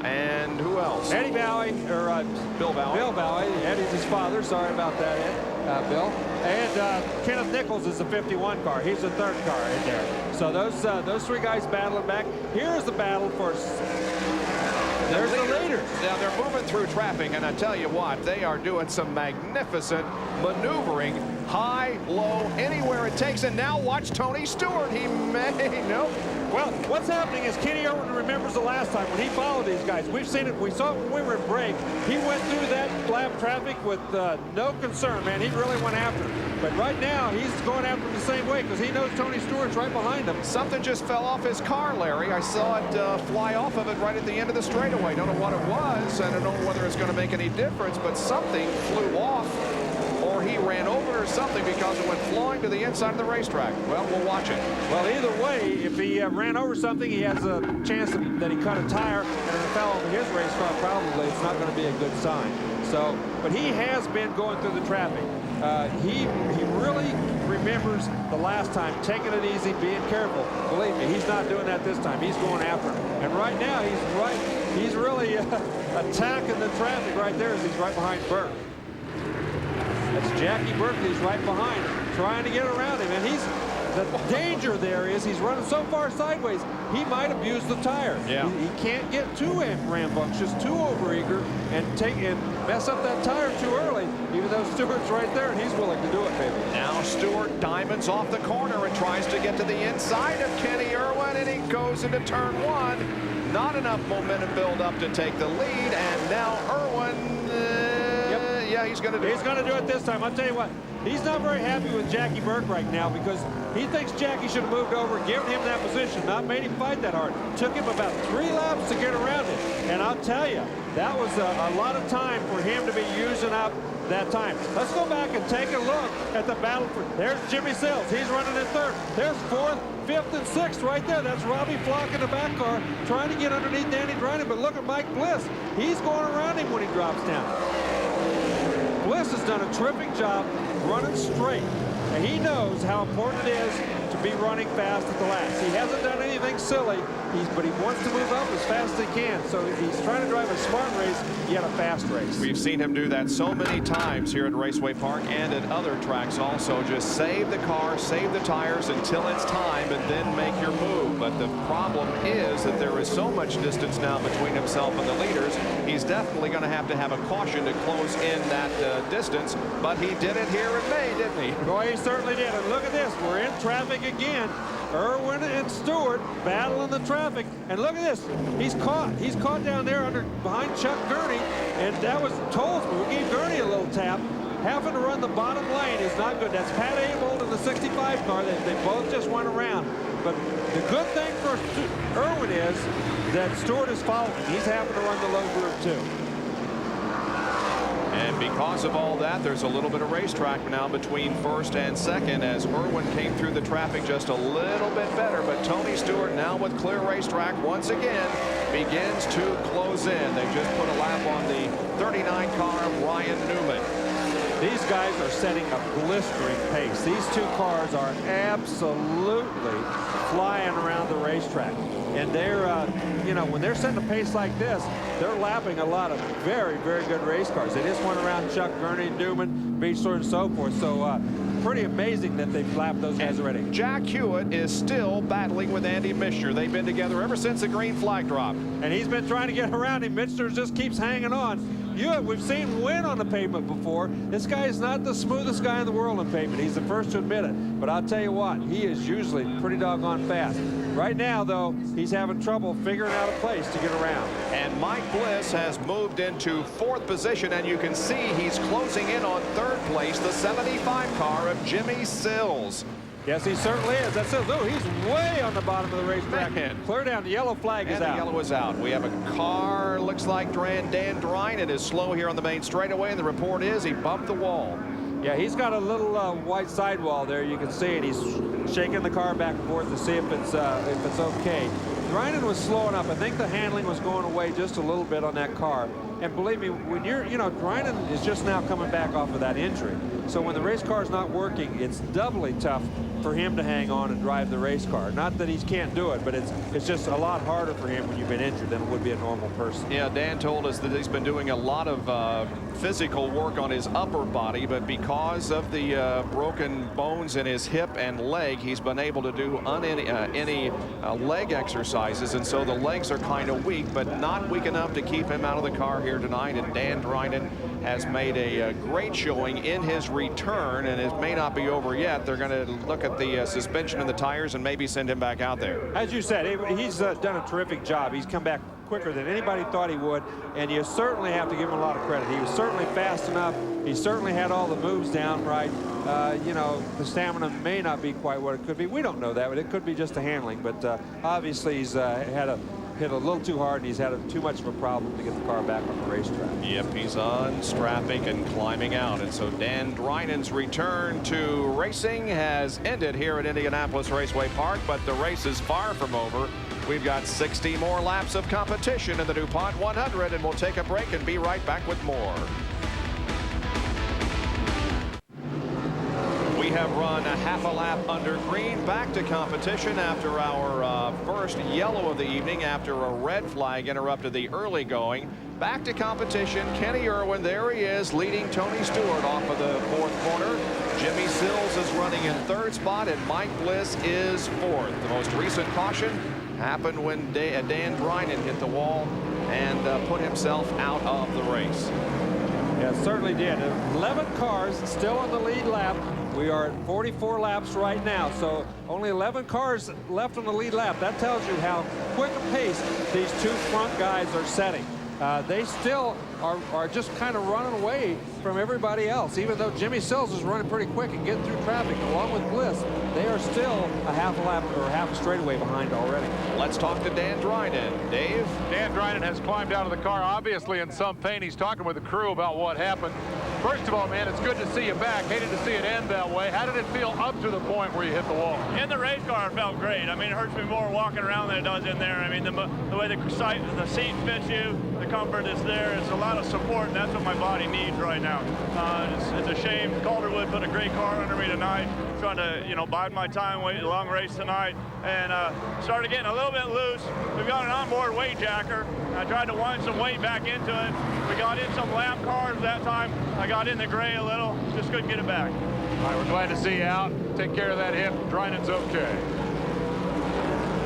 And who else? Eddie Bowie, or Bill Bowie. Bill Bowie. Eddie's his father. Sorry about that, Ed, Bill. And Kenneth Nichols is the 51 car. He's the third car in there. So those three guys battling back. Here's the battle for. There's the leaders. Now they're moving through traffic, and I tell you what, they are doing some magnificent maneuvering, high, low, anywhere it takes. And now watch Tony Stewart. He may nope. Well, what's happening is Kenny Irwin remembers the last time when he followed these guys. We've seen it. We saw it when we were in break. He went through that lap traffic with no concern, man. He really went after him. But right now, he's going after him the same way because he knows Tony Stewart's right behind him. Something just fell off his car, Larry. I saw it fly off of it right at the end of the straightaway. Don't know what it was. I don't know whether it's going to make any difference, but something flew off, or he ran over or something because it went flying to the inside of the racetrack. Well, we'll watch it. Well, either way, if he ran over something, he has a chance that he cut a tire and it fell over his race car. Probably it's not going to be a good sign. So, but he has been going through the traffic. He really remembers the last time, taking it easy, being careful. Believe me, he's not doing that this time. He's going after him. And right now, he's really attacking the traffic right there as he's right behind Burke. That's Jackie Burke. He's right behind, trying to get around him. And the danger there is he's running so far sideways, he might abuse the tire. Yeah. He can't get too rambunctious, too overeager, and mess up that tire too early, even though Stewart's right there and he's willing to do it, baby. Now Stewart diamonds off the corner and tries to get to the inside of Kenny Irwin, and he goes into turn 1. Not enough momentum build up to take the lead, and now Irwin, yeah, he's going to do it. He's going to do it this time. I'll tell you what, he's not very happy with Jackie Burke right now because he thinks Jackie should have moved over, given him that position, not made him fight that hard. Took him about 3 laps to get around it. And I'll tell you, that was a lot of time for him to be using up that time. Let's go back and take a look at the battle for, there's Jimmy Sills. He's running in 3rd. There's 4th, 5th, and 6th right there. That's Robbie Flock in the back car trying to get underneath Danny Dryden. But look at Mike Bliss. He's going around him when he drops down. Bliss has done a terrific job running straight. And he knows how important it is to be running fast at the last. He hasn't done anything silly, but he wants to move up as fast as he can. So he's trying to drive a smart race, yet a fast race. We've seen him do that so many times here at Raceway Park and at other tracks also. Just save the car, save the tires until it's time, and then make your move. But the problem is that there is so much distance now between himself and the leaders. He's definitely going to have a caution to close in that distance. But he did it here in May, didn't he? Boy, he certainly did. And look at this. We're in traffic again. Irwin and Stewart battling the traffic. And look at this. He's caught. He's caught down there behind Chuck Gurney. And that was Toll's move. We gave Gurney a little tap. Having to run the bottom lane is not good. That's Pat Abel in the 65 car. They both just went around. But the good thing for Irwin is that Stewart is following. He's having to run the low group too. And because of all that, there's a little bit of racetrack now between 1st and 2nd as Irwin came through the traffic just a little bit better. But Tony Stewart, now with clear racetrack once again, begins to close in. They just put a lap on the 39 car of Ryan Newman. These guys are setting a blistering pace. These 2 cars are absolutely flying around the racetrack. And they're, you know, when they're setting a pace like this, they're lapping a lot of very, very good race cars. They just went around Chuck Gurney, Newman, Beachler, and so forth. So pretty amazing that they've lapped those guys already. Jack Hewitt is still battling with Andy Mischer. They've been together ever since the green flag dropped. And he's been trying to get around him. Mischer just keeps hanging on. We've seen win on the pavement before. This guy is not the smoothest guy in the world on pavement. He's the first to admit it. But I'll tell you what, he is usually pretty doggone fast. Right now, though, he's having trouble figuring out a place to get around. And Mike Bliss has moved into 4th position, and you can see he's closing in on 3rd place, the 75 car of Jimmy Sills. Yes, he certainly is. That's it. Ooh, he's way on the bottom of the racetrack. Clear down. The yellow flag is out. And the yellow is out. We have a car, looks like Dan Dryden is slow here on the main straightaway, and the report is he bumped the wall. Yeah, he's got a little white sidewall there. You can see it. He's shaking the car back and forth to see if it's okay. Dryden was slowing up. I think the handling was going away just a little bit on that car. And believe me, when Dryden is just now coming back off of that injury. So when the race car is not working, it's doubly tough for him to hang on and drive the race car. Not that he can't do it, but it's just a lot harder for him when you've been injured than it would be a normal person. Yeah, Dan told us that he's been doing a lot of physical work on his upper body, but because of the broken bones in his hip and leg, he's been able to do any leg exercises, and so the legs are kind of weak, but not weak enough to keep him out of the car here tonight. And Dan Dryden has made a great showing in his return, and it may not be over yet. They're going to look at the suspension and the tires and maybe send him back out there. As you said, he's done a terrific job. He's come back quicker than anybody thought he would, and you certainly have to give him a lot of credit. He was certainly fast enough. He certainly had all the moves down right. You know, the stamina may not be quite what it could be. We don't know that, but it could be just the handling. But obviously he's hit a little too hard, and he's had too much of a problem to get the car back on the racetrack. Yep, he's unstrapping and climbing out. And so Dan Dryden's return to racing has ended here at Indianapolis Raceway Park, but the race is far from over. We've got 60 more laps of competition in the Dupont 100, and we'll take a break and be right back with more. We have run a half a lap under green, back to competition after our first yellow of the evening, after a red flag interrupted the early going. Back to competition. Kenny Irwin, there he is, leading Tony Stewart off of the 4th corner. Jimmy Sills is running in 3rd spot, and Mike Bliss is 4th. The most recent caution happened when Dan Drynan hit the wall and put himself out of the race. Yeah, it certainly did. 11 cars still on the lead lap. We are at 44 laps right now, so only 11 cars left on the lead lap. That tells you how quick a pace these 2 front guys are setting. They still are just kind of running away from everybody else. Even though Jimmy Sills is running pretty quick and getting through traffic along with Bliss, they are still a half a lap or half a straightaway behind already. Let's talk to Dan Drynan. Dave? Dan Drynan has climbed out of the car, obviously in some pain. He's talking with the crew about what happened. First of all, man, it's good to see you back. Hated to see it end that way. How did it feel up to the point where you hit the wall? In the race car, it felt great. I mean, it hurts me more walking around than it does in there. I mean, the way the seat fits you, the comfort is there. It's a lot of support, and that's what my body needs right now. It's a shame. Calderwood put a great car under me tonight, trying to, you know, bide my time, wait a long race tonight, and started getting a little bit loose. We've got an onboard weight jacker. I tried to wind some weight back into it. We got in some lap cars that time. I got in the gray a little, just couldn't get it back. All right, we're glad to see you out. Take care of that hip. Drynan's okay.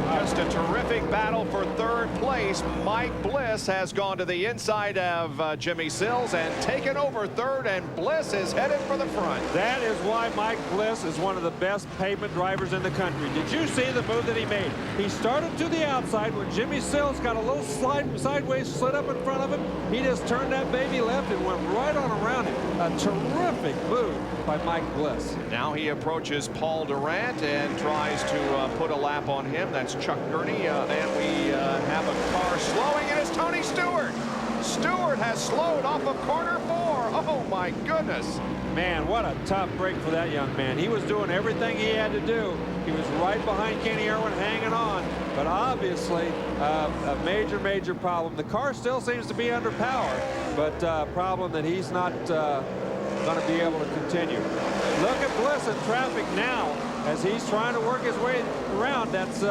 Just a terrific battle for 3rd place. Mike Bliss has gone to the inside of Jimmy Sills and taken over 3rd, and Bliss is headed for the front. That is why Mike Bliss is one of the best pavement drivers in the country. Did you see the move that he made? He started to the outside when Jimmy Sills got a little sideways slid up in front of him. He just turned that baby left and went right on around him. A terrific move by Mike Bliss. Now he approaches Paul Durant and tries to put a lap on him. That's Chuck Gurney, and we have a car slowing, and it's Tony Stewart. Stewart has slowed off of corner 4. Oh my goodness. Man, what a tough break for that young man. He was doing everything he had to do. He was right behind Kenny Irwin hanging on, but obviously a major problem. The car still seems to be under power, but problem that he's not going to be able to continue. Look at Bliss in traffic now as he's trying to work his way around. That's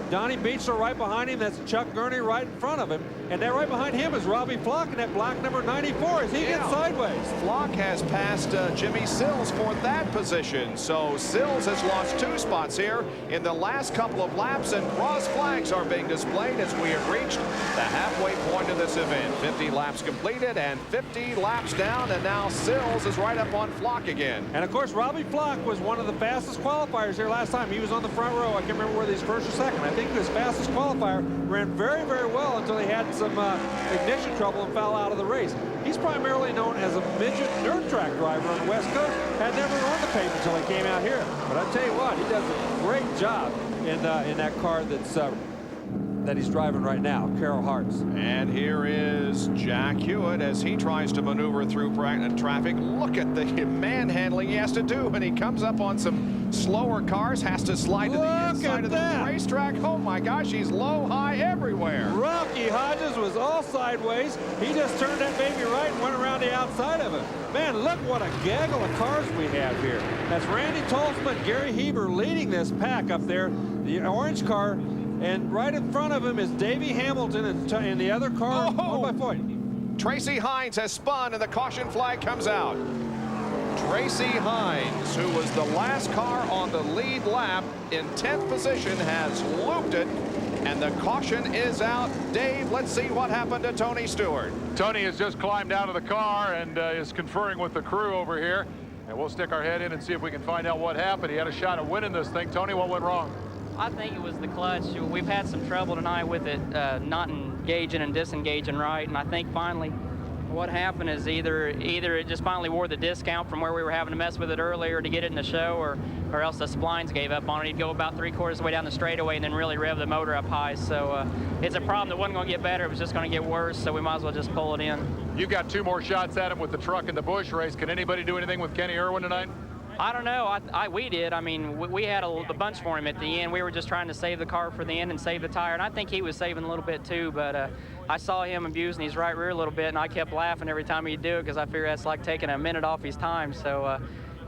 Donnie Beechler right behind him. That's Chuck Gurney right in front of him. And then right behind him is Robbie Flock in that black number 94 as he gets sideways. Flock has passed Jimmy Sills for that position. So Sills has lost 2 spots here in the last couple of laps, and cross flags are being displayed as we have reached the halfway point of this event. 50 laps completed and 50 laps down, and now Sills is right up on Flock again. And of course, Robbie Flock was one of the fastest qualifiers here last time. He was on the front row. I can't remember whether he's first or second. I think his fastest qualifier, ran very well until he had some ignition trouble and fell out of the race. He's primarily known as a midget dirt track driver on the West Coast. Had never run the pavement until he came out here. But I tell you what, he does a great job in that car that he's driving right now, Carroll Hart's. And here is Jack Hewitt as he tries to maneuver through traffic. Look at the manhandling he has to do, and he comes up on some slower cars, has to slide to the inside of the racetrack. Oh my gosh, he's low, high, everywhere. Rocky Hodges was all sideways. He just turned that baby right and went around the outside of it. Man, look what a gaggle of cars we have here. That's Randy Tolzman, Gary Heber leading this pack up there, the orange car. And right in front of him is Davey Hamilton in the other car. Tracy Hines has spun, and the caution flag comes out. Tracy Hines, who was the last car on the lead lap in 10th position, has looped it, and the caution is out. Dave, let's see what happened to Tony Stewart. Tony has just climbed out of the car and is conferring with the crew over here. And we'll stick our head in and see if we can find out what happened. He had a shot at winning this thing. Tony, what went wrong? I think it was the clutch. We've had some trouble tonight with it not engaging and disengaging right, and I think finally what happened is either it just finally wore the discount from where we were having to mess with it earlier to get it in the show, or else the splines gave up on it. He'd go about 3/4 of the way down the straightaway and then really rev the motor up high. So it's a problem that wasn't going to get better. It was just going to get worse, so we might as well just pull it in. You got 2 more shots at him with the truck in the Busch race. Can anybody do anything with Kenny Irwin tonight? I don't know. We did. I mean, we had a bunch for him at the end. We were just trying to save the car for the end and save the tire, and I think he was saving a little bit too, but I saw him abusing his right rear a little bit, and I kept laughing every time he'd do it because I figured that's like taking a minute off his time. So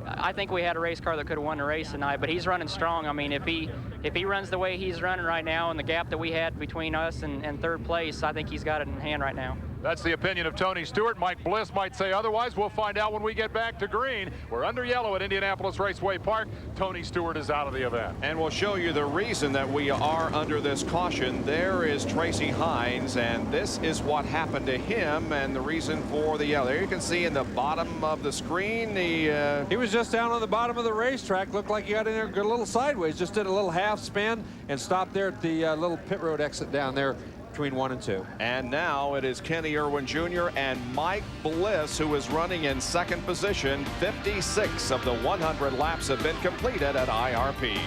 I think we had a race car that could have won the race tonight, but he's running strong. I mean, if he runs the way he's running right now and the gap that we had between us and 3rd place, I think he's got it in hand right now. That's the opinion of Tony Stewart. Mike Bliss might say otherwise. We'll find out when we get back to green. We're under yellow at Indianapolis Raceway Park. Tony Stewart is out of the event. And we'll show you the reason that we are under this caution. There is Tracy Hines, and this is what happened to him and the reason for the yellow. There you can see in the bottom of the screen, he was just down on the bottom of the racetrack. Looked like he got in there a little sideways. Just did a little half spin and stopped there at the little pit road exit down there between 1 and 2. And now it is Kenny Irwin Jr. and Mike Bliss, who is running in second position. 56 of the 100 laps have been completed at IRP.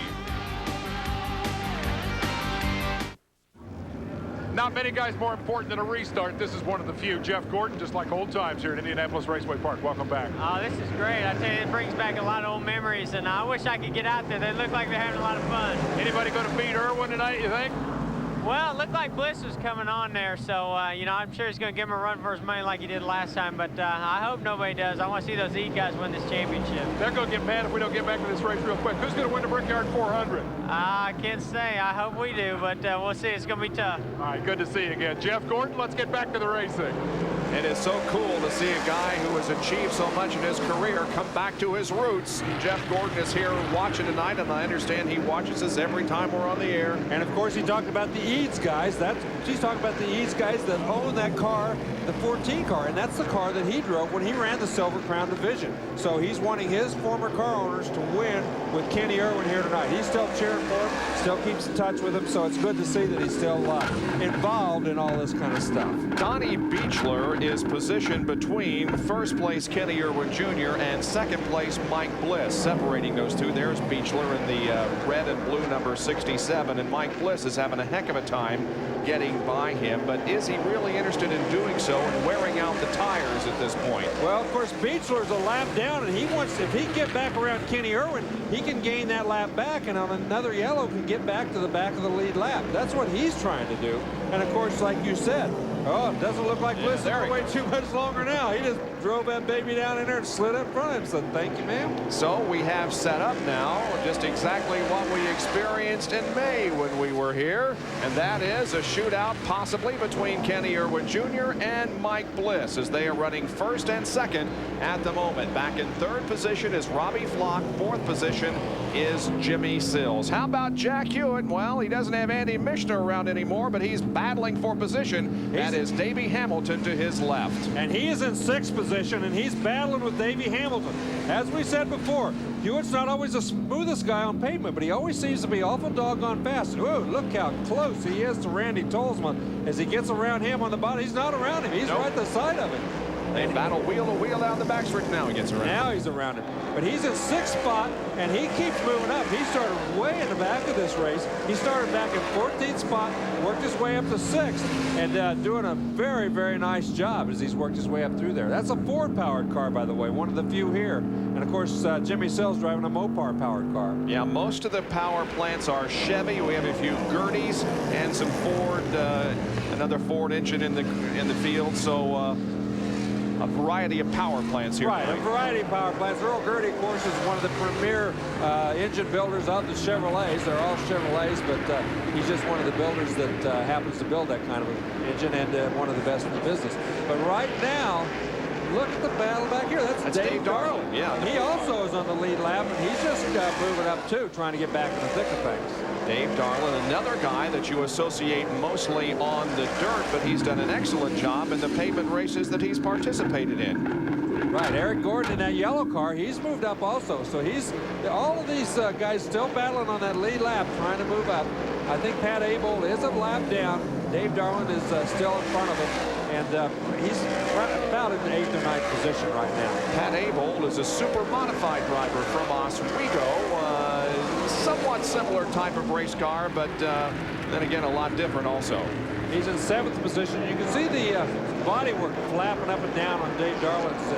Not many guys more important than a restart. This is one of the few. Jeff Gordon, just like old times here at Indianapolis Raceway Park. Welcome back. Oh, this is great. I tell you, it brings back a lot of old memories, and I wish I could get out there. They look like they're having a lot of fun. Anybody going to beat Irwin tonight, you think? Well, it looked like Bliss was coming on there, so, you know, I'm sure he's going to give him a run for his money like he did last time, but I hope nobody does. I want to see those E guys win this championship. They're going to get mad if we don't get back to this race real quick. Who's going to win the Brickyard 400? I can't say. I hope we do, but we'll see. It's going to be tough. All right, good to see you again. Jeff Gordon, let's get back to the racing. It is so cool to see a guy who has achieved so much in his career come back to his roots. Jeff Gordon is here watching tonight, and I understand he watches us every time we're on the air. And, of course, he talked about the Eads guys. She's talking about the Eads guys that own that car, the 14 car, and that's the car that he drove when he ran the Silver Crown division. So he's wanting his former car owners to win with Kenny Irwin here tonight. He's still cheering for him, still keeps in touch with him, so it's good to see that he's still involved in all this kind of stuff. Donnie Beechler is positioned between first place Kenny Irwin Jr. and second place Mike Bliss. Separating those two, there's Beechler in the red and blue number 67, and Mike Bliss is having a heck of a time getting by him, but is he really interested in doing so and wearing out the tires at this point? Well, of course, Beechler's a lap down, and he wants, if he can get back around Kenny Irwin, he can gain that lap back, and on another yellow can get back to the back of the lead lap. That's what he's trying to do. And of course, like you said, oh, it doesn't look like Bliss is going to wait too much longer now. He just drove that baby down in there and slid up front of him. So thank you, ma'am. So we have set up now just exactly what we experienced in May when we were here, and that is a shootout possibly between Kenny Irwin Jr. and Mike Bliss as they are running first and second at the moment. Back in third position is Robbie Flock. Fourth position is Jimmy Sills. How about Jack Hewitt? Well, he doesn't have Andy Mishner around anymore, but he's battling for position. That is Davey Hamilton to his left. And he is in sixth position, and he's battling with Davey Hamilton. As we said before, Hewitt's not always the smoothest guy on pavement, but he always seems to be awful doggone fast. Ooh, look how close he is to Randy Tolsma. As he gets around him on the bottom, he's not around him. He's right the side of him. They battle wheel to wheel down the backstretch. Now he gets around. Now he's around him. But he's in sixth spot, and he keeps moving up. He started way in the back of this race. He started back in 14th spot, worked his way up to sixth, and doing a very, very nice job as he's worked his way up through there. That's a Ford-powered car, by the way, one of the few here. And, of course, Jimmy Sills driving a Mopar-powered car. Yeah, most of the power plants are Chevy. We have a few Gerties and some Ford, another Ford engine in the field. So, a variety of power plants here. Right, a variety of power plants. Earl Gertie, of course, is one of the premier engine builders of the Chevrolets. They're all Chevrolets, but he's just one of the builders that happens to build that kind of an engine, and one of the best in the business. But right now, look at the battle back here. That's Dave Darland. Yeah. He also is on the lead lap, and he's just moving up, too, trying to get back in the thick of things. Dave Darland, another guy that you associate mostly on the dirt, but he's done an excellent job in the pavement races that he's participated in. Right, Eric Gordon in that yellow car, he's moved up also. So all of these guys still battling on that lead lap, trying to move up. I think Pat Abel is a lap down. Dave Darland is still in front of him, and he's right about in the 8th or 9th position right now. Pat Abel is a super modified driver from Oswego. Somewhat similar type of race car, but then again, a lot different also. He's in 7th position. You can see the bodywork flapping up and down on Dave Darland's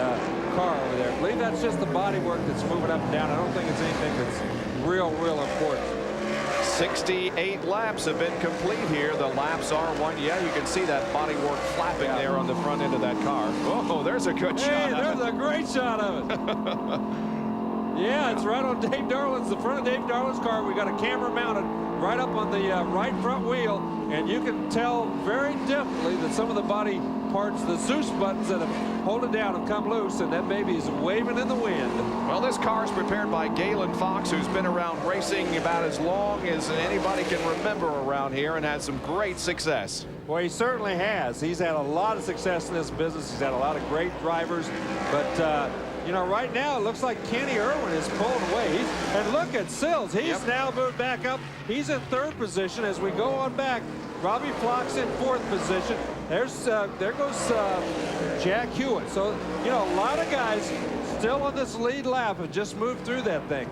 car over there. I believe that's just the bodywork that's moving up and down. I don't think it's anything that's real important. 68 laps have been complete here. The laps are one. Yeah, you can see that bodywork flapping there on the front end of that car. Oh, there's a good shot of it. There's a great shot of it. Hey, there's a great shot of it. 69 laps have been completed here. The laps are one. Yeah, you can see that bodywork flapping there on the front end of that car. Oh, there's a good shot. Hey, there's a great shot of it. Hey, there's a great shot of it. Yeah, it's right on Dave Darland's, the front of Dave Darland's car. We got a camera mounted right up on the right front wheel, and you can tell very definitely that some of the body parts, the Zeus buttons that have hold it down have come loose, and that baby is waving in the wind. Well, this car is prepared by Galen Fox, who's been around racing about as long as anybody can remember around here and had some great success. Well, he certainly has. He's had a lot of success in this business. He's had a lot of great drivers, but you know, right now it looks like Kenny Irwin is pulling away. And look at Sills. He's now moved back up. He's in 3rd position as we go on back. Robbie Flock's in 4th position. There goes Jack Hewitt. So, you know, a lot of guys still on this lead lap have just moved through that thing.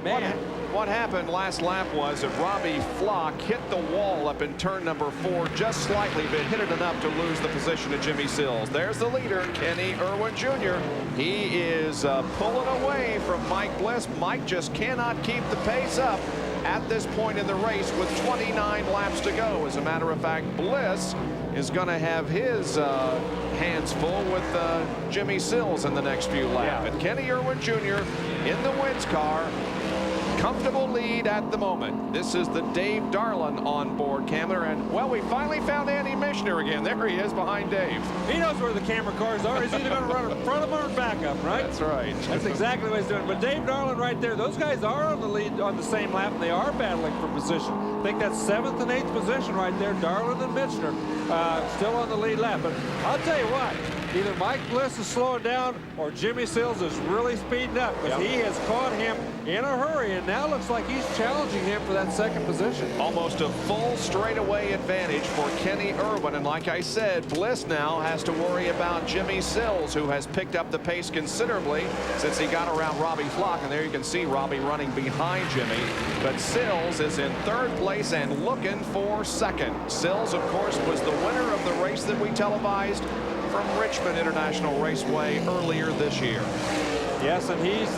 Man. What happened last lap was that Robbie Flock hit the wall up in turn number 4 just slightly, but hit it enough to lose the position to Jimmy Sills. There's the leader, Kenny Irwin Jr. He is pulling away from Mike Bliss. Mike just cannot keep the pace up at this point in the race with 29 laps to go. As a matter of fact, Bliss is going to have his hands full with Jimmy Sills in the next few laps. And Kenny Irwin Jr. in the wins car. Comfortable lead at the moment. This is the Dave Darland onboard camera, and well, we finally found Andy Michener again. There he is behind Dave. He knows where the camera cars are. He's either going to run in front of them or back up, right? That's right. That's exactly what he's doing. But Dave Darland right there, those guys are on the lead on the same lap, and they are battling for position. I think that's 7th and 8th position right there. Darland and Michener still on the lead lap. But I'll tell you what, either Mike Bliss is slowing down or Jimmy Sills is really speeding up, because he has caught him in a hurry, and now looks like he's challenging him for that 2nd position. Almost a full straightaway advantage for Kenny Irwin, and like I said, Bliss now has to worry about Jimmy Sills, who has picked up the pace considerably since he got around Robbie Flock, and there you can see Robbie running behind Jimmy, but Sills is in 3rd place and looking for 2nd. Sills, of course, was the winner of the race that we televised from Richmond International Raceway earlier this year. Yes, and he's,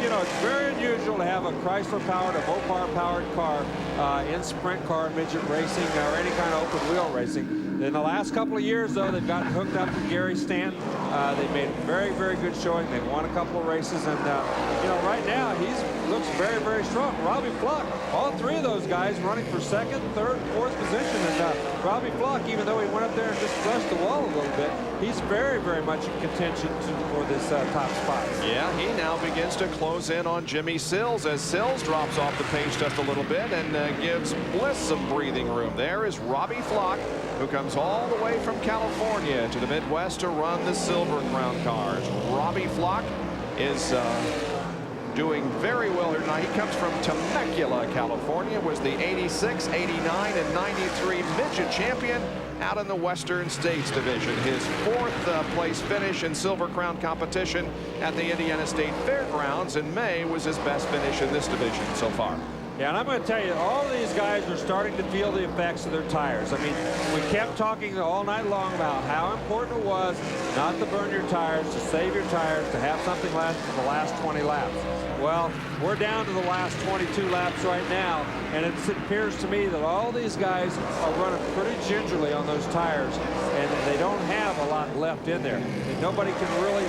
you know, it's very unusual to have a Chrysler-powered, a Mopar-powered car in sprint car, midget racing, or any kind of open-wheel racing. In the last couple of years, though, they've gotten hooked up with Gary Stanton. They've made a very, very good showing. They've won a couple of races, and, you know, right now, looks very, very strong. Robbie Flock, all 3 of those guys running for 2nd, 3rd, 4th position, and Robbie Flock, even though he went up there and just brushed the wall a little bit, he's very, very much in contention for this top spot. Yeah, he now begins to close in on Jimmy Sills as Sills drops off the pace just a little bit and gives Bliss some breathing room. There is Robbie Flock, who comes all the way from California to the Midwest to run the Silver Crown cars. Robbie Flock is doing very well here tonight. He comes from Temecula, California, was the 86, 89, and 93 midget champion out in the Western States Division. His 4th place finish in Silver Crown competition at the Indiana State Fairgrounds in May was his best finish in this division so far. Yeah, and I'm going to tell you, all of these guys are starting to feel the effects of their tires. I mean, we kept talking all night long about how important it was not to burn your tires, to save your tires, to have something last for the last 20 laps. Well, we're down to the last 22 laps right now, and it appears to me that all these guys are running pretty gingerly on those tires, and they don't have a lot left in there. And nobody can really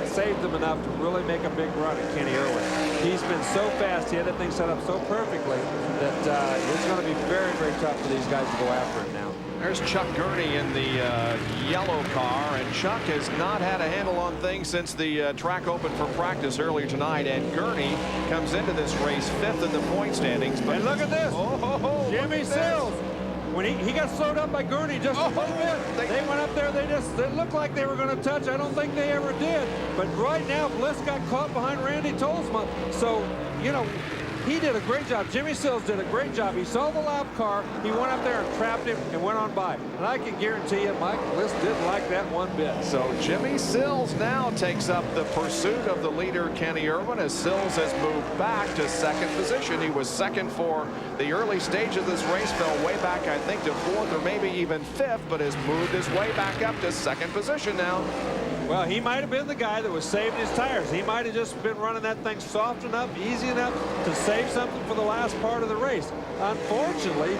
save them enough to really make a big run at Kenny Irwin. He's been so fast, he had that thing set up so perfectly that it's going to be very, very tough for these guys to go after it now. There's Chuck Gurney in the yellow car, and Chuck has not had a handle on things since the track opened for practice earlier tonight, and Gurney comes into this race 5th in the point standings. But and look at this, Jimmy Sills. When he got slowed up by Gurney just a little bit, they went up there, they looked like they were going to touch. I don't think they ever did. But right now, Bliss got caught behind Randy Tolsma. So, you know, he did a great job. Jimmy Sills did a great job. He saw the lap car. He went up there and trapped him and went on by. And I can guarantee you, Mike Bliss didn't like that one bit. So Jimmy Sills now takes up the pursuit of the leader, Kenny Irwin, as Sills has moved back to 2nd position. He was 2nd for the early stage of this race, fell way back, I think, to 4th or maybe even 5th, but has moved his way back up to 2nd position now. Well, he might have been the guy that was saving his tires. He might have just been running that thing soft enough, easy enough to save something for the last part of the race. Unfortunately,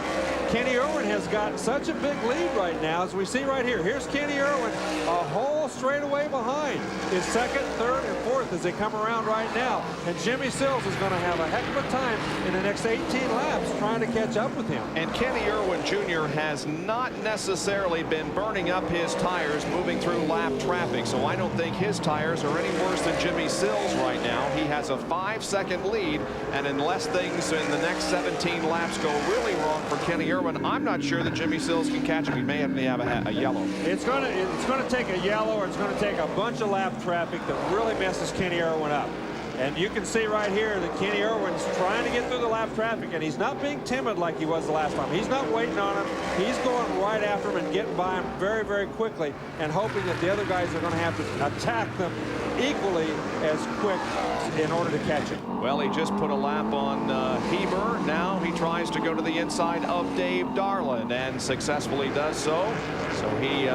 Kenny Irwin has got such a big lead right now, as we see right here. Here's Kenny Irwin, a whole straightaway behind his 2nd, 3rd, and 4th 4th as they come around right now. And Jimmy Sills is going to have a heck of a time in the next 18 laps trying to catch up with him. And Kenny Irwin Jr. has not necessarily been burning up his tires moving through lap traffic, so I don't think his tires are any worse than Jimmy Sills right now. He has a 5-second lead, and unless things in the next 17 laps go really wrong for Kenny Irwin, I'm not sure that Jimmy Sills can catch him. He may have a yellow. It's going to take a yellow, or it's going to take a bunch of lap traffic that really messes Kenny Irwin up. And you can see right here that Kenny Irwin's trying to get through the lap traffic, and he's not being timid like he was the last time. He's not waiting on him. He's going right after him and getting by him very, very quickly, and hoping that the other guys are going to have to attack them equally as quick in order to catch him. Well, he just put a lap on Heber. Now he tries to go to the inside of Dave Darland and successfully does so. So he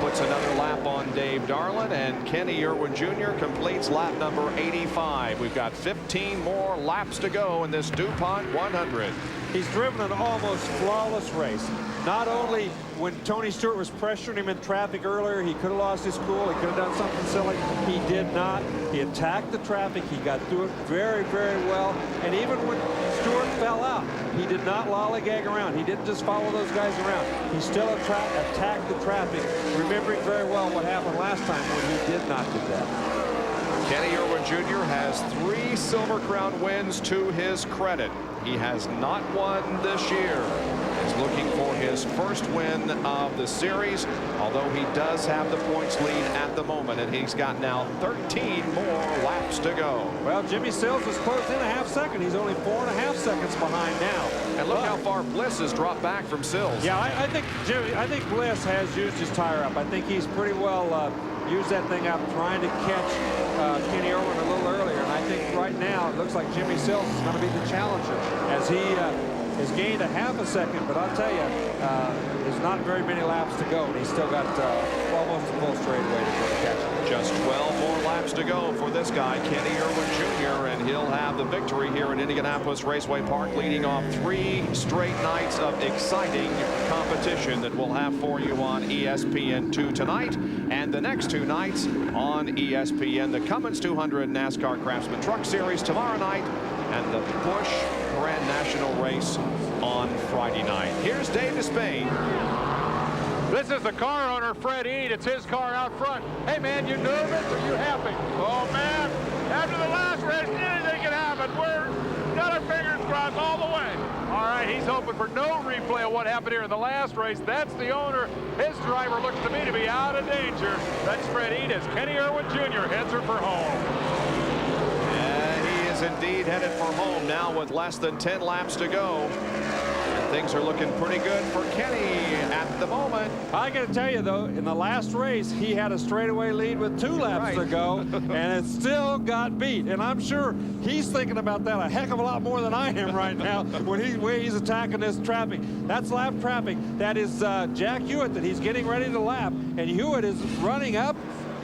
puts another lap on Dave Darland, and Kenny Irwin Jr. completes lap number 85. We've got 15 more laps to go in this Dupont 100. He's driven an almost flawless race. Not only when Tony Stewart was pressuring him in traffic earlier, he could have lost his cool, he could have done something silly. He did not. He attacked the traffic. He got through it very, very well. And even when Stewart fell out, he did not lollygag around. He didn't just follow those guys around. He still attacked the traffic, remembering very well what happened last time when he did not do that. Kenny Irwin Jr. has 3 Silver Crown wins to his credit. He has not won this year. He's looking for his first win of the series, although he does have the points lead at the moment, and he's got now 13 more laps to go. Well, Jimmy Sills is closed in a half second. He's only 4.5 seconds behind now. And look how far Bliss has dropped back from Sills. Yeah, I think Bliss has used his tire up. I think he's pretty well used that thing up trying to catch Kenny Irwin a little earlier. And I think right now it looks like Jimmy Sills is going to be the challenger as he has gained a half a second. But I'll tell you, there's not very many laps to go. And he's still got almost a full straightaway to go to catch him. Just 12 more laps to go for this guy, Kenny Irwin Jr., and he'll have the victory here in Indianapolis Raceway Park, leading off 3 straight nights of exciting competition that we'll have for you on ESPN2 tonight and the next 2 nights on ESPN. The Cummins 200 NASCAR Craftsman Truck Series tomorrow night and the Busch Grand National Race on Friday night. Here's Dave Despain. This is the car owner, Fred Eade. It's his car out front. Hey, man, you nervous or you happy? Oh, man, after the last race, anything can happen. We're got our fingers crossed all the way. All right, he's hoping for no replay of what happened here in the last race. That's the owner. His driver looks to me to be out of danger. That's Fred Eade as Kenny Irwin Jr. heads her for home. He is indeed headed for home now with less than 10 laps to go. Things are looking pretty good for Kenny at the moment. I got to tell you, though, in the last race, he had a straightaway lead with 2 laps to go, and it still got beat. And I'm sure he's thinking about that a heck of a lot more than I am right now when he's attacking this traffic. That's lap traffic. That is Jack Hewitt that he's getting ready to lap, and Hewitt is running up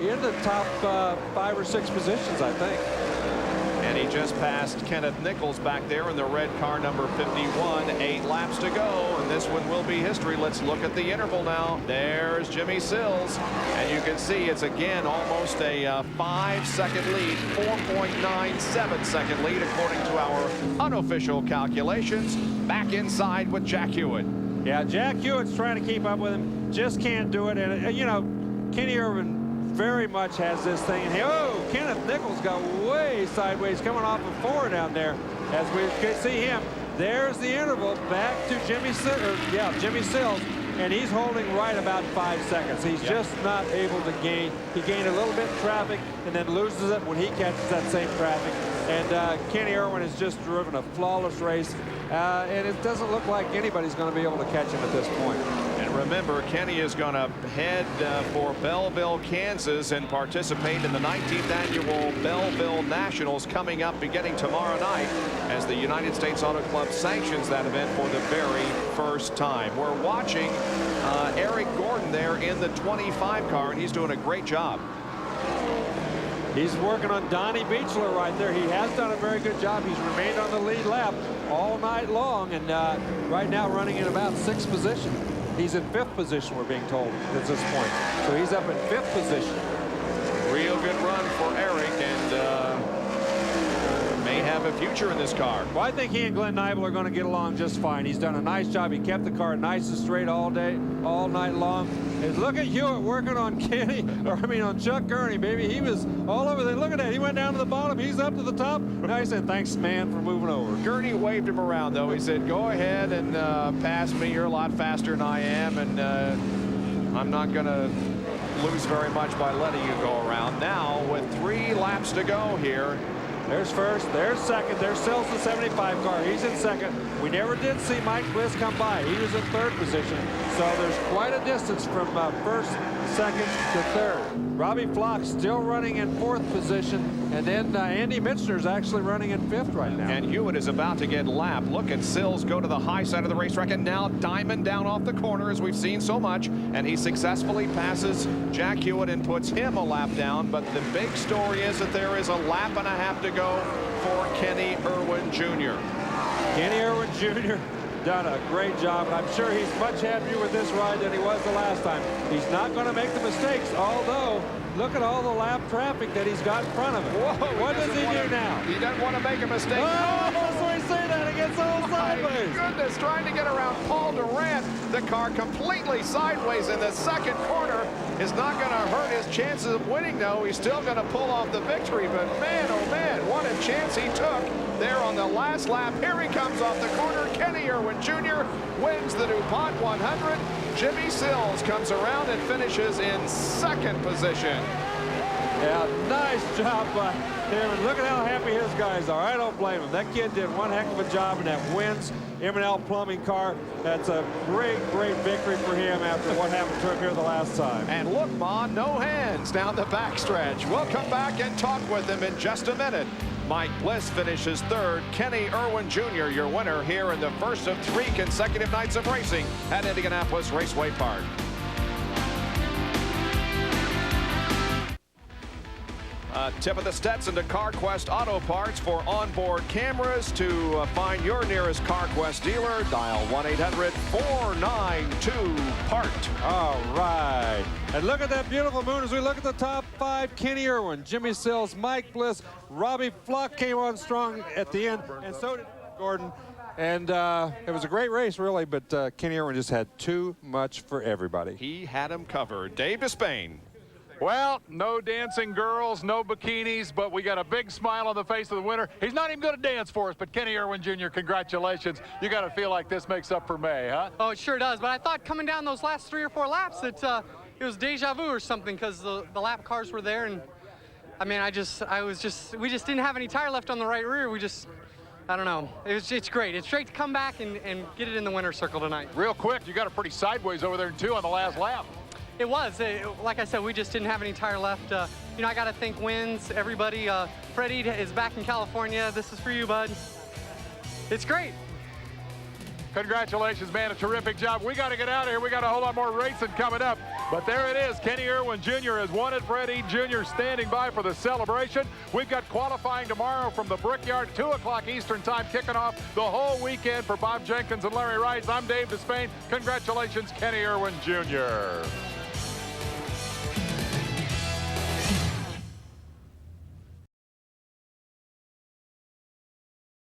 in the top 5 or 6 positions, I think. And he just passed Kenneth Nichols back there in the red car number 51. 8 laps to go, and this one will be history. Let's look at the interval now. There's Jimmy Sills, and you can see it's again almost a 5-second lead, 4.97-second lead according to our unofficial calculations. Back inside with Jack Hewitt. Yeah, Jack Hewitt's trying to keep up with him, just can't do it. And you know, Kenny Irwin very much has this thing. And Kenneth Nichols got way sideways coming off of 4 down there. As we can see him, there's the interval back to Jimmy Sills, and he's holding right about 5 seconds. He's just not able to gain. He gained a little bit of traffic and then loses it when he catches that same traffic. And Kenny Irwin has just driven a flawless race, and it doesn't look like anybody's going to be able to catch him at this point. And remember, Kenny is going to head for Belleville, Kansas, and participate in the 19th annual Belleville Nationals coming up beginning tomorrow night as the United States Auto Club sanctions that event for the very first time. We're watching Eric Gordon there in the 25 car, and he's doing a great job. He's working on Donnie Beechler right there. He has done a very good job. He's remained on the lead lap all night long, and right now running in about 6th position. He's in 5th position, we're being told at this point. So he's up in 5th position. Real good run for Eric, and have a future in this car. Well, I think he and Glenn Nibel are going to get along just fine. He's done a nice job. He kept the car nice and straight all day, all night long. And look at Hewitt working on on Chuck Gurney, baby. He was all over there. Look at that. He went down to the bottom. He's up to the top. Now he said, thanks, man, for moving over. Gurney waved him around, though. He said, go ahead and pass me. You're a lot faster than I am, and I'm not going to lose very much by letting you go around. Now, with 3 laps to go here. There's first, there's second, there's Sills the 75 car. He's in second. We never did see Mike Bliss come by. He was in third position. So there's quite a distance from first, second to third. Robbie Flock still running in fourth position. And then Andy Michener's actually running in fifth right now. And Hewitt is about to get lapped. Look at Sills go to the high side of the racetrack, and now diamond down off the corner, as we've seen so much. And he successfully passes Jack Hewitt and puts him a lap down. But the big story is that there is a lap and a half to go for Kenny Irwin Jr. Kenny Irwin Jr. done a great job, and I'm sure he's much happier with this ride than he was the last time. He's not going to make the mistakes, although look at all the lap traffic that he's got in front of him. Whoa, what does he do now? He doesn't want to make a mistake. Oh, that's why I say that. It gets all sideways. My goodness, trying to get around Paul Durant. The car completely sideways in the second corner is not going to hurt his chances of winning, though. He's still going to pull off the victory, but man, oh man, what a chance he took there on the last lap. Here he comes off the corner. Kenny Irwin Jr. wins the Dupont 100. Jimmy Sills comes around and finishes in second position. Yeah, nice job by him. And look at how happy his guys are. I don't blame him. That kid did one heck of a job in that wins M&L Plumbing car. That's a great, great victory for him after what happened to him here the last time. And look, Ma, no hands down the backstretch. We'll come back and talk with him in just a minute. Mike Bliss finishes third. Kenny Irwin Jr., your winner here in the first of 3 consecutive nights of racing at Indianapolis Raceway Park. Tip of the Stetson to CarQuest Auto Parts for onboard cameras. To find your nearest CarQuest dealer, dial 1-800-492-PART. All right. And look at that beautiful moon as we look at the top 5. Kenny Irwin, Jimmy Sills, Mike Bliss, Robbie Flock came on strong at the end, and so did Gordon. And it was a great race, really, but Kenny Irwin just had too much for everybody. He had him covered. Dave Despain. Well, no dancing girls, no bikinis, but we got a big smile on the face of the winner. He's not even going to dance for us, but Kenny Irwin Jr., congratulations. You got to feel like this makes up for May, huh? Oh, it sure does. But I thought coming down those last 3 or 4 laps that it was deja vu or something, because the lap cars were there. And I mean, we just didn't have any tire left on the right rear. I don't know. It's great. It's great to come back and get it in the winner's circle tonight. Real quick, you got a pretty sideways over there, too, on the last lap. It was. Like I said, we just didn't have any tire left. I got to thank Wins, everybody. Freddie is back in California. This is for you, bud. It's great. Congratulations, man. A terrific job. We got to get out of here. We got a whole lot more racing coming up. But there it is. Kenny Irwin Jr. has won it. Freddie Jr. standing by for the celebration. We've got qualifying tomorrow from the Brickyard, 2 o'clock Eastern time, kicking off the whole weekend for Bob Jenkins and Larry Rice. I'm Dave Despain. Congratulations, Kenny Irwin Jr.